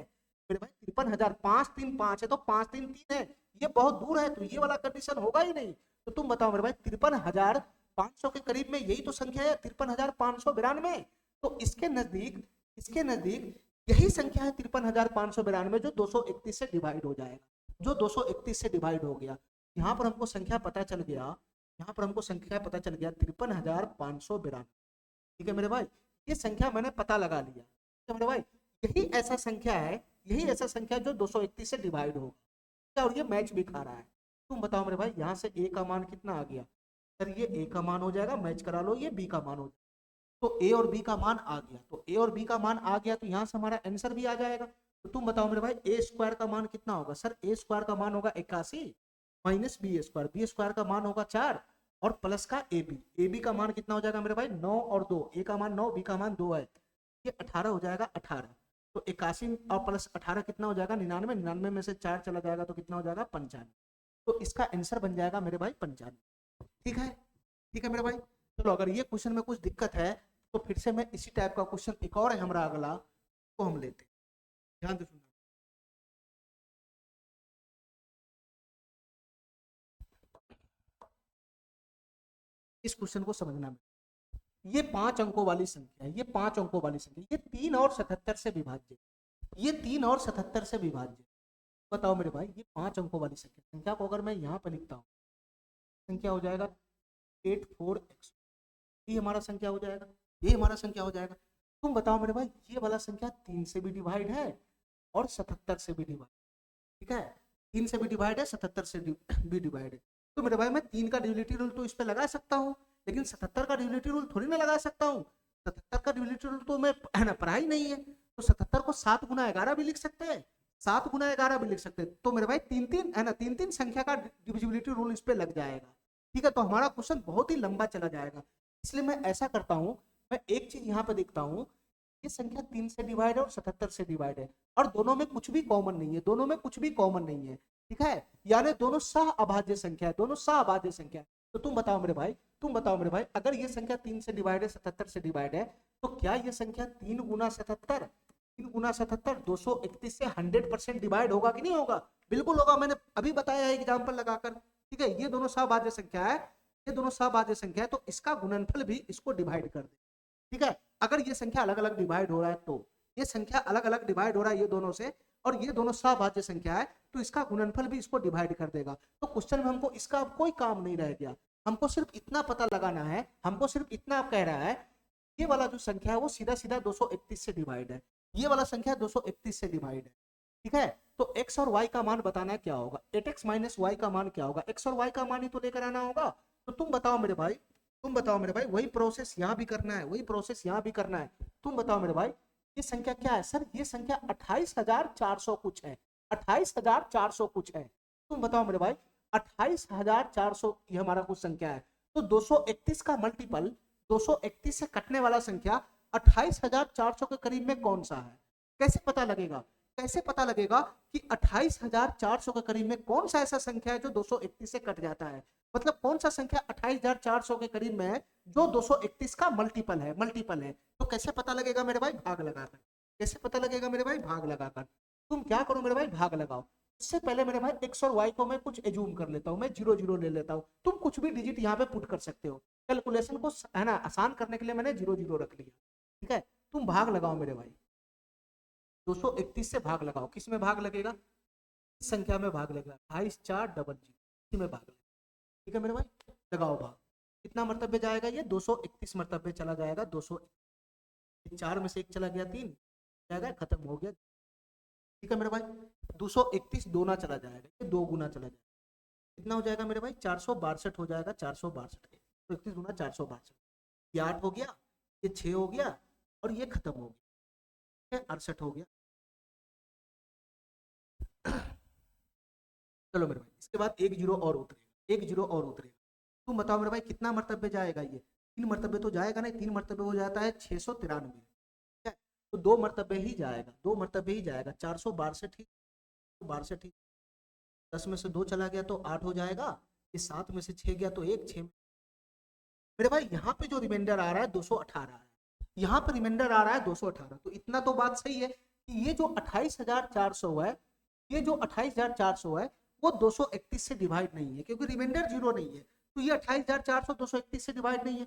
मेरे भाई, 53,000 5 3 5 है तो 5 3 3 है, ये बहुत दूर है तो ये वाला कंडीशन होगा ही नहीं। तो तुम बताओ मेरे भाई 53,500 के करीब में यही तो संख्या है 53,592, तो इसके नजदीक यही संख्या है 53,592 जो 231 से डिवाइड हो जाएगा, जो 231 से डिवाइड हो गया। यहाँ पर हमको संख्या पता चल गया, यहाँ पर हमको संख्या पता चल गया 53,592। ठीक है मेरे भाई, ये संख्या मैंने पता लगा लिया। तो मेरे भाई यही ऐसा संख्या है, यही ऐसा संख्या जो 231 से डिवाइड होगा और ये मैच भी खा रहा है। तुम बताओ मेरे भाई यहाँ से ए का मान कितना आ गया। सर ये ए का मान हो जाएगा, मैच करा लो, ये बी का मान हो जाएगा। तो ए और बी का मान आ गया, तो ए और बी का मान आ गया तो यहाँ से हमारा आंसर भी आ जाएगा। तो तुम बताओ मेरे भाई ए स्क्वायर का मान कितना होगा। सर ए स्क्वायर का मान होगा 81 माइनस बी स्क्वायर का मान होगा 4 और प्लस का ए बी का मान कितना हो जाएगा मेरे भाई 9 और 2, ए का मान 9 बी का मान 2 है, ये 18 हो जाएगा 18। तो 81 और प्लस 18 कितना हो जाएगा 99, 99 में से 4 चला जाएगा तो कितना हो जाएगा 95। तो इसका आंसर बन जाएगा मेरे भाई 95। ठीक है, ठीक है मेरे भाई। चलो अगर ये क्वेश्चन में कुछ दिक्कत है तो फिर से मैं इसी टाइप का क्वेश्चन एक और है हमारा अगला, तो हम लेते हैं, ध्यान से सुनना। इस क्वेश्चन को समझना में, ये 5 अंकों वाली संख्या है, ये 5 अंकों वाली संख्या, ये 3 और 77 से विभाज्य, ये 3 और 77 से विभाज्य। बताओ मेरे भाई ये 5 अंकों वाली संख्या को अगर मैं यहाँ पर लिखता हूँ संख्या हो जाएगा 84x, ये हमारा संख्या हो जाएगा, ये हमारा संख्या हो जाएगा। तुम बताओ मेरे भाई ये वाला संख्या 3 से भी डिवाइड है और 77 से भी डिवाइड, ठीक है 3 से भी डिवाइड है 77 से भी डिवाइड है। तो मेरे भाई मैं 3 का डिविजिबिलिटी रूल तो इस पर लगा सकता हूँ, लेकिन 77 का डिविजिबिलिटी रूल थोड़ी ना लगा सकता हूँ। 77 का डिविजिबिलिटी रूल तो मैं है ना पढ़ा ही नहीं है। तो 77 को 7 गुना 11 भी लिख सकते हैं, 7 गुना 11 भी लिख सकते हैं। तो मेरे भाई 3 है ना 3 संख्या का डिविजिबिलिटी रूल इस पे लग जाएगा। ठीक है, तो हमारा क्वेश्चन बहुत ही लंबा चला जाएगा, इसलिए मैं ऐसा करता हूँ, मैं एक चीज यहाँ पे देखता हूँ, ये संख्या 3 से डिवाइड है और 77 से डिवाइड है और दोनों में कुछ भी कॉमन नहीं है, दोनों में कुछ भी कॉमन नहीं है। ठीक है, यानी दोनों सह अभाज्य संख्या है, दोनों सह अभाज्य संख्या है। तो तुम बताओ मेरे भाई, तुम बताओ मेरे भाई अगर ये संख्या 3 से डिवाइड है 77 से डिवाइड है तो क्या ये संख्या 3 गुना 77 3 गुना 77 231 से 100% डिवाइड होगा कि नहीं होगा। बिल्कुल होगा, मैंने अभी बताया है एग्जाम्पल लगाकर। ठीक है, ये दोनों सहभाज्य संख्या है, ये दोनों सहभाज्य संख्या है, तो इसका गुणनफल भी इसको डिवाइड कर दे। ठीक है, अगर ये संख्या अलग अलग डिवाइड हो रहा है तो ये संख्या अलग अलग डिवाइड हो रहा है ये दोनों से, और ये दोनों सहभाज्य संख्या है तो इसका गुणनफल भी इसको डिवाइड कर देगा। तो क्वेश्चन में हमको इसका कोई काम नहीं रह गया, हमको सिर्फ इतना पता लगाना है, हमको सिर्फ इतना कह रहा है ये वाला जो संख्या है वो सीधा सीधा 231 से डिवाइड है, ये वाला संख्या 231 से डिवाइड है। ठीक है, तो x और y का मान बताना क्या होगा, 8x माइनस y का मान क्या होगा, x और y का मान ही तो लेकर आना होगा। तो तुम बताओ मेरे भाई, तुम बताओ मेरे भाई, वही प्रोसेस यहाँ भी करना है, वही प्रोसेस यहाँ भी करना है। तुम बताओ मेरे भाई ये संख्या क्या है। सर ये संख्या 28,400 कुछ है, 28,400 कुछ है। तुम बताओ मेरे भाई 28,400 ये हमारा कुछ संख्या है, तो 231 का मल्टीपल 231 से कटने वाला संख्या 28,400 के करीब में कौन सा है। कैसे पता लगेगा, कैसे पता लगेगा कि 28,400 के करीब में कौन सा ऐसा संख्या है जो 231 से कट जाता है। मतलब कौन सा संख्या 28,400 के करीब में है जो 231 का मल्टीपल है। तो कैसे पता लगेगा मेरे भाई? भाग लगाकर। कैसे पता लगेगा मेरे भाई? भाग लगाकर। तुम क्या करो मेरे भाई? भाग लगाओ। इससे पहले मेरे भाई एक्स और वाई को मैं कुछ एज्यूम कर लेता हूँ, मैं 0 0 ले लेता हूँ। तुम कुछ भी डिजिट यहाँ पे पुट कर सकते हो। कैलकुलेशन को है ना आसान करने के लिए मैंने 0 0 रख लिया। ठीक है, तुम भाग लगाओ मेरे भाई। 231 से भाग लगाओ। किस में भाग लगेगा? इस संख्या में भाग लगेगा। 28,400 इसी में भाग लगेगा। ठीक है मेरे भाई, लगाओ भाग। कितना मर्तबे जाएगा ये? 231 मर्तबे चला जाएगा। 204 में से एक चला गया, 3 जाएगा, खत्म हो गया। ठीक है मेरे भाई, 231 दोना चला जाएगा, ये 2 गुना चला जाएगा। कितना हो जाएगा मेरे भाई? 462 हो जाएगा। 462 तो 31 गुना 462, ये 8 हो गया, ये 6 हो गया और ये खत्म हो गया, 68 हो गया। चलो मेरे भाई, इसके बाद 1 0 और उतरेगा, 1 0 और उतरेगा। तुम बताओ मेरे भाई कितना मर्तबे जाएगा ये? 3 मर्तबे तो जाएगा नहीं, 3 मर्तबे हो जाता है 693। ठीक है, तो 2 मर्तबे ही जाएगा, 2 मर्तबे ही जाएगा। 462 ही, 462 ही। 10 में से 2 चला गया तो 8 हो जाएगा। ये 7 में से 6 गया तो 1, 6 मेरे भाई। यहाँ पे जो रिमाइंडर आ रहा है 218 है, यहाँ पे रिमाइंडर आ रहा है 218। तो इतना तो बात सही है कि ये जो 28,400 है, ये जो 28,400 है वो 231 से डिवाइड नहीं है, क्योंकि रिमाइंडर 0 नहीं है। तो ये 28,400 231 से डिवाइड नहीं है।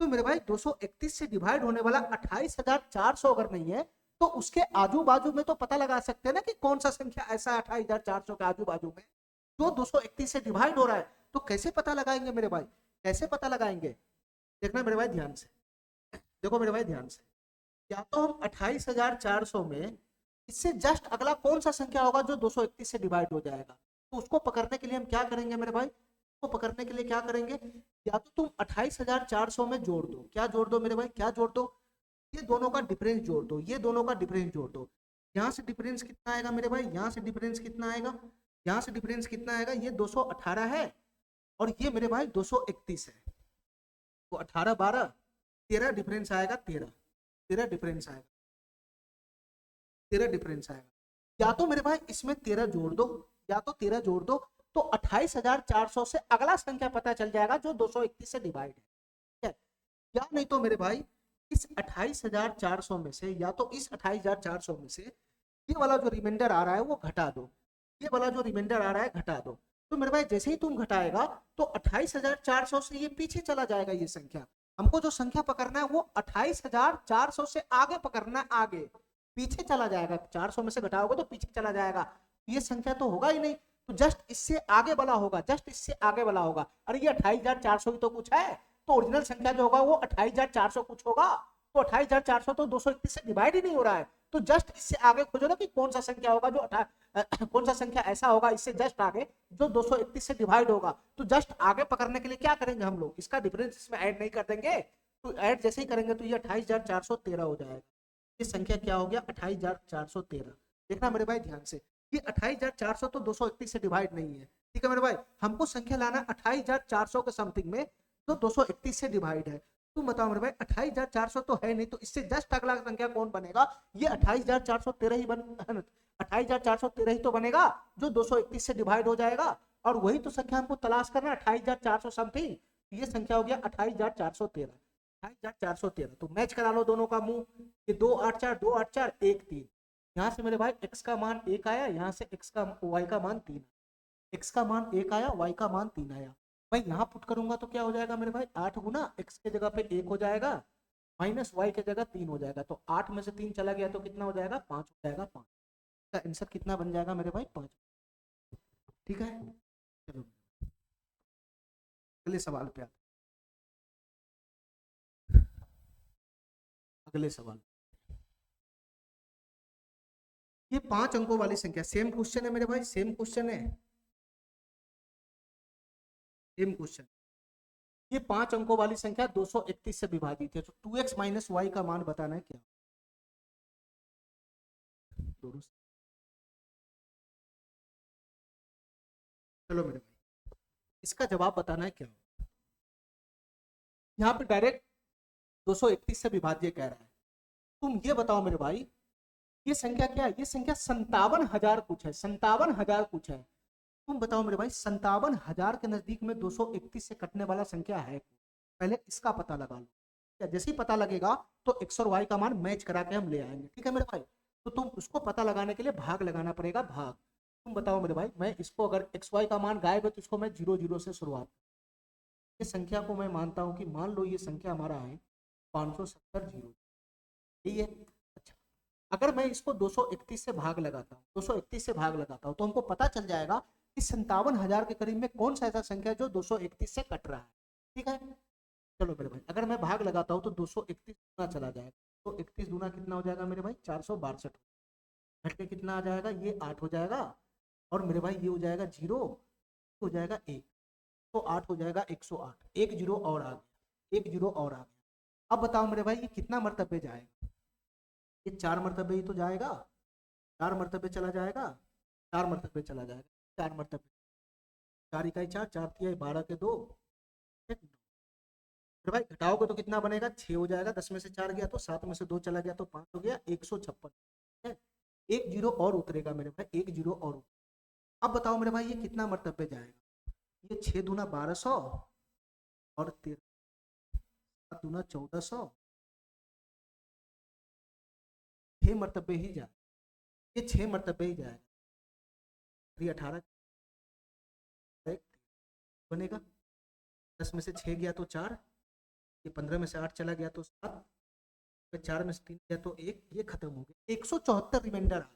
तो मेरे भाई 231 से डिवाइड होने वाला 28,400 अगर नहीं है, तो उसके आजू बाजू में तो पता लगा सकते हैं ना कि कौन सा संख्या ऐसा 28,400 के आजू बाजू में जो 231 से डिवाइड हो रहा है। तो कैसे पता लगाएंगे मेरे भाई? कैसे पता लगाएंगे? देखना मेरे भाई ध्यान से, देखो मेरे भाई ध्यान से। या तो हम 28,400 में इससे जस्ट अगला कौन सा संख्या होगा जो 231 से डिवाइड हो जाएगा, तो उसको पकड़ने के लिए हम क्या करेंगे मेरे भाई? उसको पकड़ने के लिए क्या करेंगे? या तो तुम 28,400 में जोड़ दो। क्या जोड़ दो मेरे भाई? क्या जोड़ दो? ये दोनों का डिफरेंस जोड़ दो, ये दोनों का डिफरेंस जोड़ दो। यहाँ से डिफरेंस कितना आएगा मेरे भाई? यहाँ से डिफरेंस कितना आएगा? यहाँ से डिफरेंस कितना आएगा? ये 218 है और ये मेरे भाई 231 है। तो 18 12 13 डिफरेंस आएगा, 13 डिफरेंस आएगा, 13 डिफरेंस आएगा। या तो मेरे भाई इसमें 13 जोड़ दो, या तो 13 जोड़ दो, तो 28,400 से अगला संख्या पता चल जाएगा जो 231 से डिवाइड है। ठीक है, या नहीं तो मेरे भाई इस 28,400 में से, या तो इस 28,400 में से ये वाला जो रिमाइंडर आ रहा है वो घटा दो, ये वाला जो रिमाइंडर आ रहा है घटा दो। तो मेरे भाई जैसे ही तुम घटाएगा तो 28,400 से ये पीछे चला जाएगा। ये संख्या हमको जो संख्या पकड़ना है वो 28,400 से आगे पकड़ना है, आगे। पीछे चला जाएगा, 400 में से घटाओगे तो पीछे चला जाएगा, ये संख्या तो होगा ही नहीं। तो जस्ट इससे आगे वाला होगा, जस्ट इससे आगे वाला होगा। अरे ये 28,400 ही तो कुछ है, तो ओरिजिनल संख्या जो होगा वो 28,400 कुछ होगा। तो 28,400 तो 231 से डिवाइड ही नहीं हो रहा है। तो जस्ट इससे आगे खोजो ना कि कौन सा संख्या होगा जो कौन सा संख्या ऐसा होगा इससे जस्ट आगे जो 231 से डिवाइड होगा। तो जस्ट आगे पकड़ने के लिए क्या करेंगे हम लोग? इसका डिफरेंस इसमें ऐड नहीं कर देंगे। तो ऐड जैसे ही करेंगे तो ये 28,413 हो जाएगा। ये संख्या क्या हो गया? 28,413। देखना मेरे भाई ध्यान से, ये 28,400 तो 231 से डिवाइड नहीं है। ठीक है मेरे भाई, हमको संख्या लाना 28,400 के समथिंग में जो 231 से डिवाइड है। तुम बताओ मेरे भाई 28,400 तो है नहीं, तो इससे जस्ट अगला संख्या कौन बनेगा? ये 28,413 ही 28,413 ही तो बनेगा जो 231 से डिवाइड हो जाएगा। और वही तो संख्या हमको तलाश करना, 28,400 समथिंग। ये संख्या हो गया 28,413, 28,413। तो मैच करा लो दोनों का मुंह, ये 2 8 4 2 8 4 1 3। यहाँ से मेरे भाई x का मान 1 आया, यहाँ से x का y का मान 3, x का मान 1 आया, y का मान 3 आया। भाई यहाँ पुट करूंगा तो क्या हो जाएगा मेरे भाई? 8 गुना x के जगह पे 1 हो जाएगा, माइनस y के जगह 3 हो जाएगा। तो 8 में से 3 चला गया तो कितना हो जाएगा? 5 हो जाएगा। 5 का आंसर कितना बन जाएगा मेरे भाई? 5। ठीक है, चलो अगले सवाल पे आते, अगले सवाल। ये 5 अंकों वाली संख्या, सेम क्वेश्चन है मेरे भाई, सेम क्वेश्चन है, सेम क्वेश्चन। ये 5 अंकों वाली संख्या 231 से विभाजित है। तो 2x माइनस वाई का मान बताना है क्या? चलो मेरे भाई इसका जवाब बताना है क्या? यहाँ पे डायरेक्ट 231 से विभाज्य कह रहा है। तुम ये बताओ मेरे भाई, ये संख्या क्या है? ये संख्या 57,000 कुछ है, 57,000 कुछ है। तुम बताओ मेरे भाई 57,000 के नजदीक में 231 से कटने वाला संख्या है? पहले इसका पता लगा लो। क्या जैसे ही पता लगेगा तो एक्स और वाई का मान मैच करा के हम ले आएंगे, ठीक है मेरे भाई। तो तुम उसको पता लगाने के लिए भाग लगाना पड़ेगा, भाग। तुम बताओ मेरे भाई, मैं इसको अगर एक्स वाई का मान गायब है तो इसको मैं 0 0 से शुरुआत, ये संख्या को मैं मानता हूं कि मान लो ये संख्या हमारा है 570 0, यही है। अच्छा, अगर मैं इसको 231 से भाग लगाता हूँ, 231 से भाग लगाता हूँ तो हमको पता चल जाएगा कि 57,000 के करीब में कौन सा ऐसा संख्या है जो 231 से कट रहा है, ठीक है। चलो मेरे भाई, अगर मैं भाग लगाता हूँ तो 231 गुना चला जाएगा, तो 31 गुना कितना हो जाएगा मेरे भाई? 462। घट के कितना आ जाएगा? ये 8 हो जाएगा, और मेरे भाई ये हो जाएगा 0, हो जाएगा 1, तो 8 हो जाएगा 108। एक जीरो और आ गया, एक जीरो और आ गया। अब बताओ मेरे भाई ये कितना मरतबे जाएगा? ये 4 मरतबे ही तो जाएगा, 4 मरतबे चला जाएगा, 4 मरतबे चला जाएगा, 4 मरतबे, 4 इकाई 4, 4 तिहाई 12 के 2, फिर भाई घटाओगे तो कितना बनेगा? 6 हो जाएगा, 10 में से 4 गया तो 7 में से 2 चला गया तो 5 हो गया, 156 है। एक जीरो और उतरेगा मेरे भाई, एक जीरो और उतरेगा। अब बताओ मेरे भाई ये कितना मरतबे जाएगा? ये 6 दूना 1200 और 7 दूना 1400, 6 मरतबे ही जाए, ये 6 मरतबे ही जाएगा, 18 बनेगा। 10 में से 6 गया तो 4, ये 15 में से 8 चला गया तो 7, 4 में से 3 गया तो 1, ये खत्म हो गया, 174 रिमाइंडर आ गया,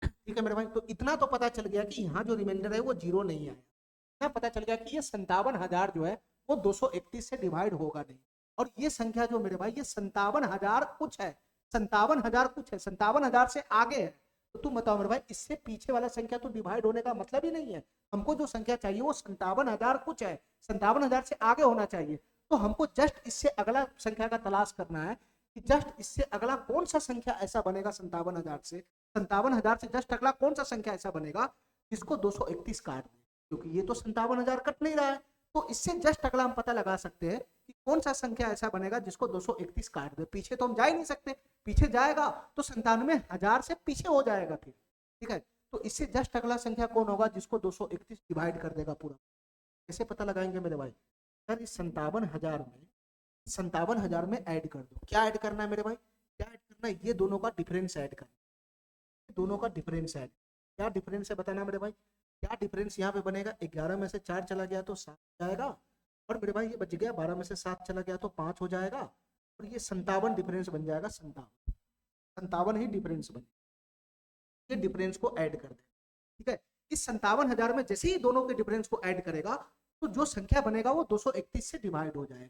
ठीक है मेरे भाई। तो इतना तो पता चल गया कि यहाँ जो रिमाइंडर है वो 0 नहीं आया, इतना पता चल गया कि ये 57,000 जो है वो 231 से डिवाइड होगा नहीं। और ये संख्या जो मेरे भाई ये 57,000 कुछ है, 57,000 कुछ है, 57,000 से आगे है। तो तुम बताओ मेरे भाई इससे पीछे वाला संख्या तो डिवाइड होने का मतलब ही नहीं है। हमको जो संख्या चाहिए वो 57,000 कुछ है, 57,000 से आगे होना चाहिए। तो हमको जस्ट इससे अगला संख्या का तलाश करना है कि जस्ट इससे अगला कौन सा संख्या ऐसा बनेगा 57,000 से, 57,000 से जस्ट अगला कौन सा संख्या ऐसा बनेगा जिसको 231 काट दे, क्योंकि ये तो 57,000 कट नहीं रहा है। तो इससे जस्ट अगला हम पता लगा सकते हैं कि कौन सा संख्या ऐसा बनेगा जिसको 231 काट दे। पीछे तो हम जा ही नहीं सकते, पीछे जाएगा तो 97,000 से पीछे हो जाएगा फिर, ठीक है। तो इससे जस्ट अगला संख्या कौन होगा जिसको 231 डिवाइड कर देगा पूरा। कैसे पता लगाएंगे मेरे भाई? सर इस 57,000 में ऐड कर दो। क्या ऐड करना है मेरे भाई? क्या ऐड करना है? ये दोनों का डिफरेंस ऐड करना, दोनों का डिफरेंस ऐड। क्या डिफरेंस है बताना मेरे भाई? क्या डिफरेंस यहाँ पे बनेगा? 11 में से 4 चला गया तो 7 जाएगा, और मेरे भाई ये बच गया 12 में से 7 चला गया तो 5 हो जाएगा, और ये 57 डिफरेंस बन जाएगा, 57, 57 ही डिफरेंस बने। ये डिफरेंस को ऐड कर दे, ठीक है। इस 57,000 में जैसे ही दोनों के डिफरेंस को ऐड करेगा तो जो संख्या बनेगा वो 231 से डिवाइड हो जाएगा।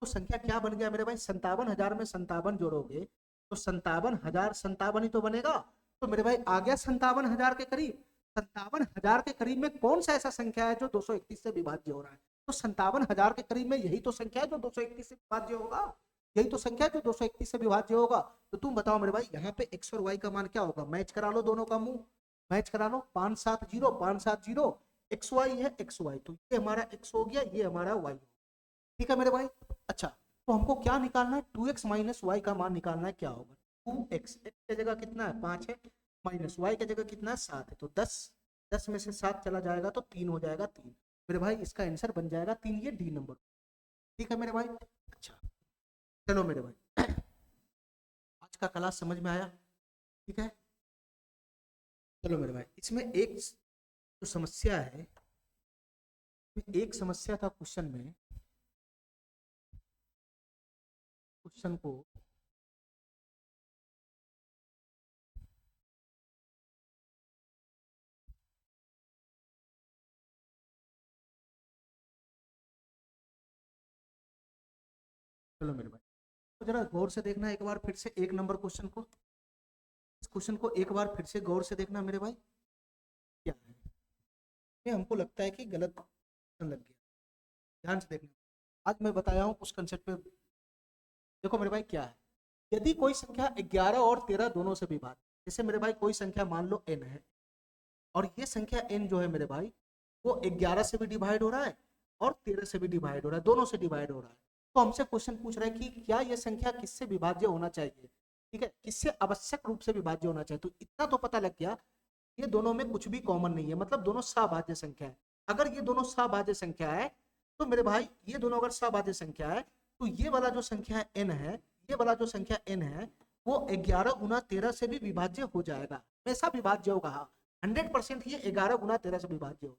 तो संख्या क्या बन गया मेरे भाई? 57,000 में 57 जोड़ोगे तो 57,000 57 ही तो बनेगा। तो मेरे भाई आ गया 57,000 के करीब। 57,000 के करीब में कौन सा ऐसा संख्या है जो 231 से विभाज्य हो रहा है? तो 57,000 के करीब में यही तो संख्या है जो 231 से विभाज्य होगा, यही तो संख्या है जो 231 से विभाज्य होगा। तो तुम बताओ मेरे भाई यहाँ पे एक्स और वाई का मान क्या होगा? मैच करा लो, दोनों का मुंह मैच करा लो। 570 570 एक्स वाई है, एक्स वाई, तो ये हमारा एक्स हो गया, ये हमारा वाई, ठीक है मेरे भाई। अच्छा, तो हमको क्या निकालना है? 2x माइनस वाई का मान निकालना है। क्या होगा? 2x, एक्स की जगह कितना है? 5 है, माइनस वाई की जगह कितना है? 7 है, तो 10, 10 में से 7 चला जाएगा तो 3 हो जाएगा, 3 मेरे भाई इसका आंसर बन जाएगा 3, ये डी नंबर, ठीक है मेरे भाई। अच्छा चलो मेरे भाई आज का क्लास समझ में आया, ठीक है। चलो मेरे भाई इसमें एक जो समस्या है, एक समस्या था क्वेश्चन में, क्वेश्चन को चलो मेरे भाई तो जरा गौर से देखना एक बार फिर से, एक नंबर क्वेश्चन को, इस क्वेश्चन को एक बार फिर से गौर से देखना मेरे भाई। क्या है ये? हमको लगता है कि गलत क्वेश्चन लग गया, ध्यान से देखना। आज मैं बताया हूँ उस कंसेप्ट पे। देखो मेरे भाई क्या है, यदि कोई संख्या 11 और 13 दोनों से विभाज्य, जैसे मेरे भाई कोई संख्या मान लो n है, और ये संख्या n जो है मेरे भाई वो 11 से भी डिवाइड हो रहा है और 13 से भी डिवाइड हो रहा है, दोनों से डिवाइड हो रहा है। तो हमसे क्वेश्चन पूछ रहा है कि क्या ये संख्या किससे विभाज्य होना चाहिए, ठीक है, किससे आवश्यक रूप से विभाज्य होना चाहिए। तो इतना तो पता लग गया ये दोनों में कुछ भी कॉमन नहीं है, मतलब दोनों सभाज्य संख्या है। अगर ये दोनों सभाज्य संख्या है तो मेरे भाई ये दोनों अगर सभाज्य संख्या है तो ये वाला जो संख्या है n है, ये वाला जो संख्या n है वो 11 गुना 13 से भी विभाज्य हो जाएगा, हमेशा विभाज्य होगा। 100% ये 11 गुना 13 से विभाज्य होगा।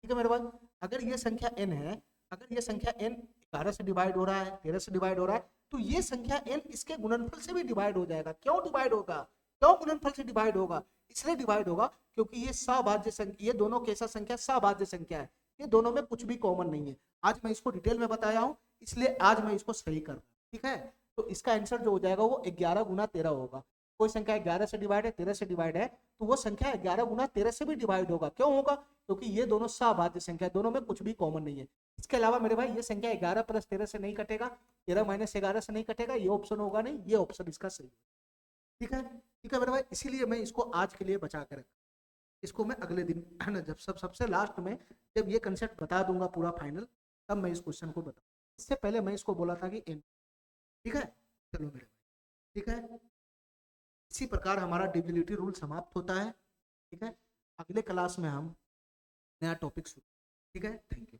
ठीक है मेरे भाई, अगर ये संख्या n है, अगर ये संख्या n 11 से डिवाइड हो रहा है, 13 से डिवाइड हो रहा है, तो ये संख्या n इसके गुणनफल से भी डिवाइड हो जाएगा। क्यों डिवाइड होगा, क्यों गुणनफल से डिवाइड होगा? इसलिए डिवाइड होगा क्योंकि ये सभाज्य संख्या, ये दोनों कैसा संख्या, सभाज्य संख्या है, ये दोनों में कुछ भी कॉमन नहीं है। आज मैं इसको डिटेल में बताया हूं, इसलिए आज मैं इसको सही कर रहा हूं। ठीक है, तो इसका आंसर जो हो जाएगा वो 11 गुना 13 होगा। कोई संख्या 11 से डिवाइड है, 13 से डिवाइड है, तो वो संख्या 11 गुना 13 से भी डिवाइड होगा। क्यों होगा? क्योंकि ये दोनों सभाज्य संख्या, दोनों में कुछ भी कॉमन नहीं है। इसके अलावा मेरे भाई ये संख्या 11 प्लस 13 से नहीं कटेगा, 13 माइनस 11 से नहीं कटेगा, ये ऑप्शन होगा नहीं, ये ऑप्शन इसका सही है। ठीक है, ठीक है मेरे भाई, इसीलिए मैं इसको आज के लिए बचा कर रखा, इसको मैं अगले दिन है ना, जब सबसे लास्ट में जब ये कंसेप्ट बता दूंगा पूरा फाइनल, तब मैं इस क्वेश्चन को बता, इससे पहले मैं इसको बोला था कि n। ठीक है, चलो मेरे भाई, ठीक है, इसी प्रकार हमारा डिविजिबिलिटी रूल समाप्त होता है। ठीक है, अगले क्लास में हम नया टॉपिक शुरू। ठीक है, थैंक यू।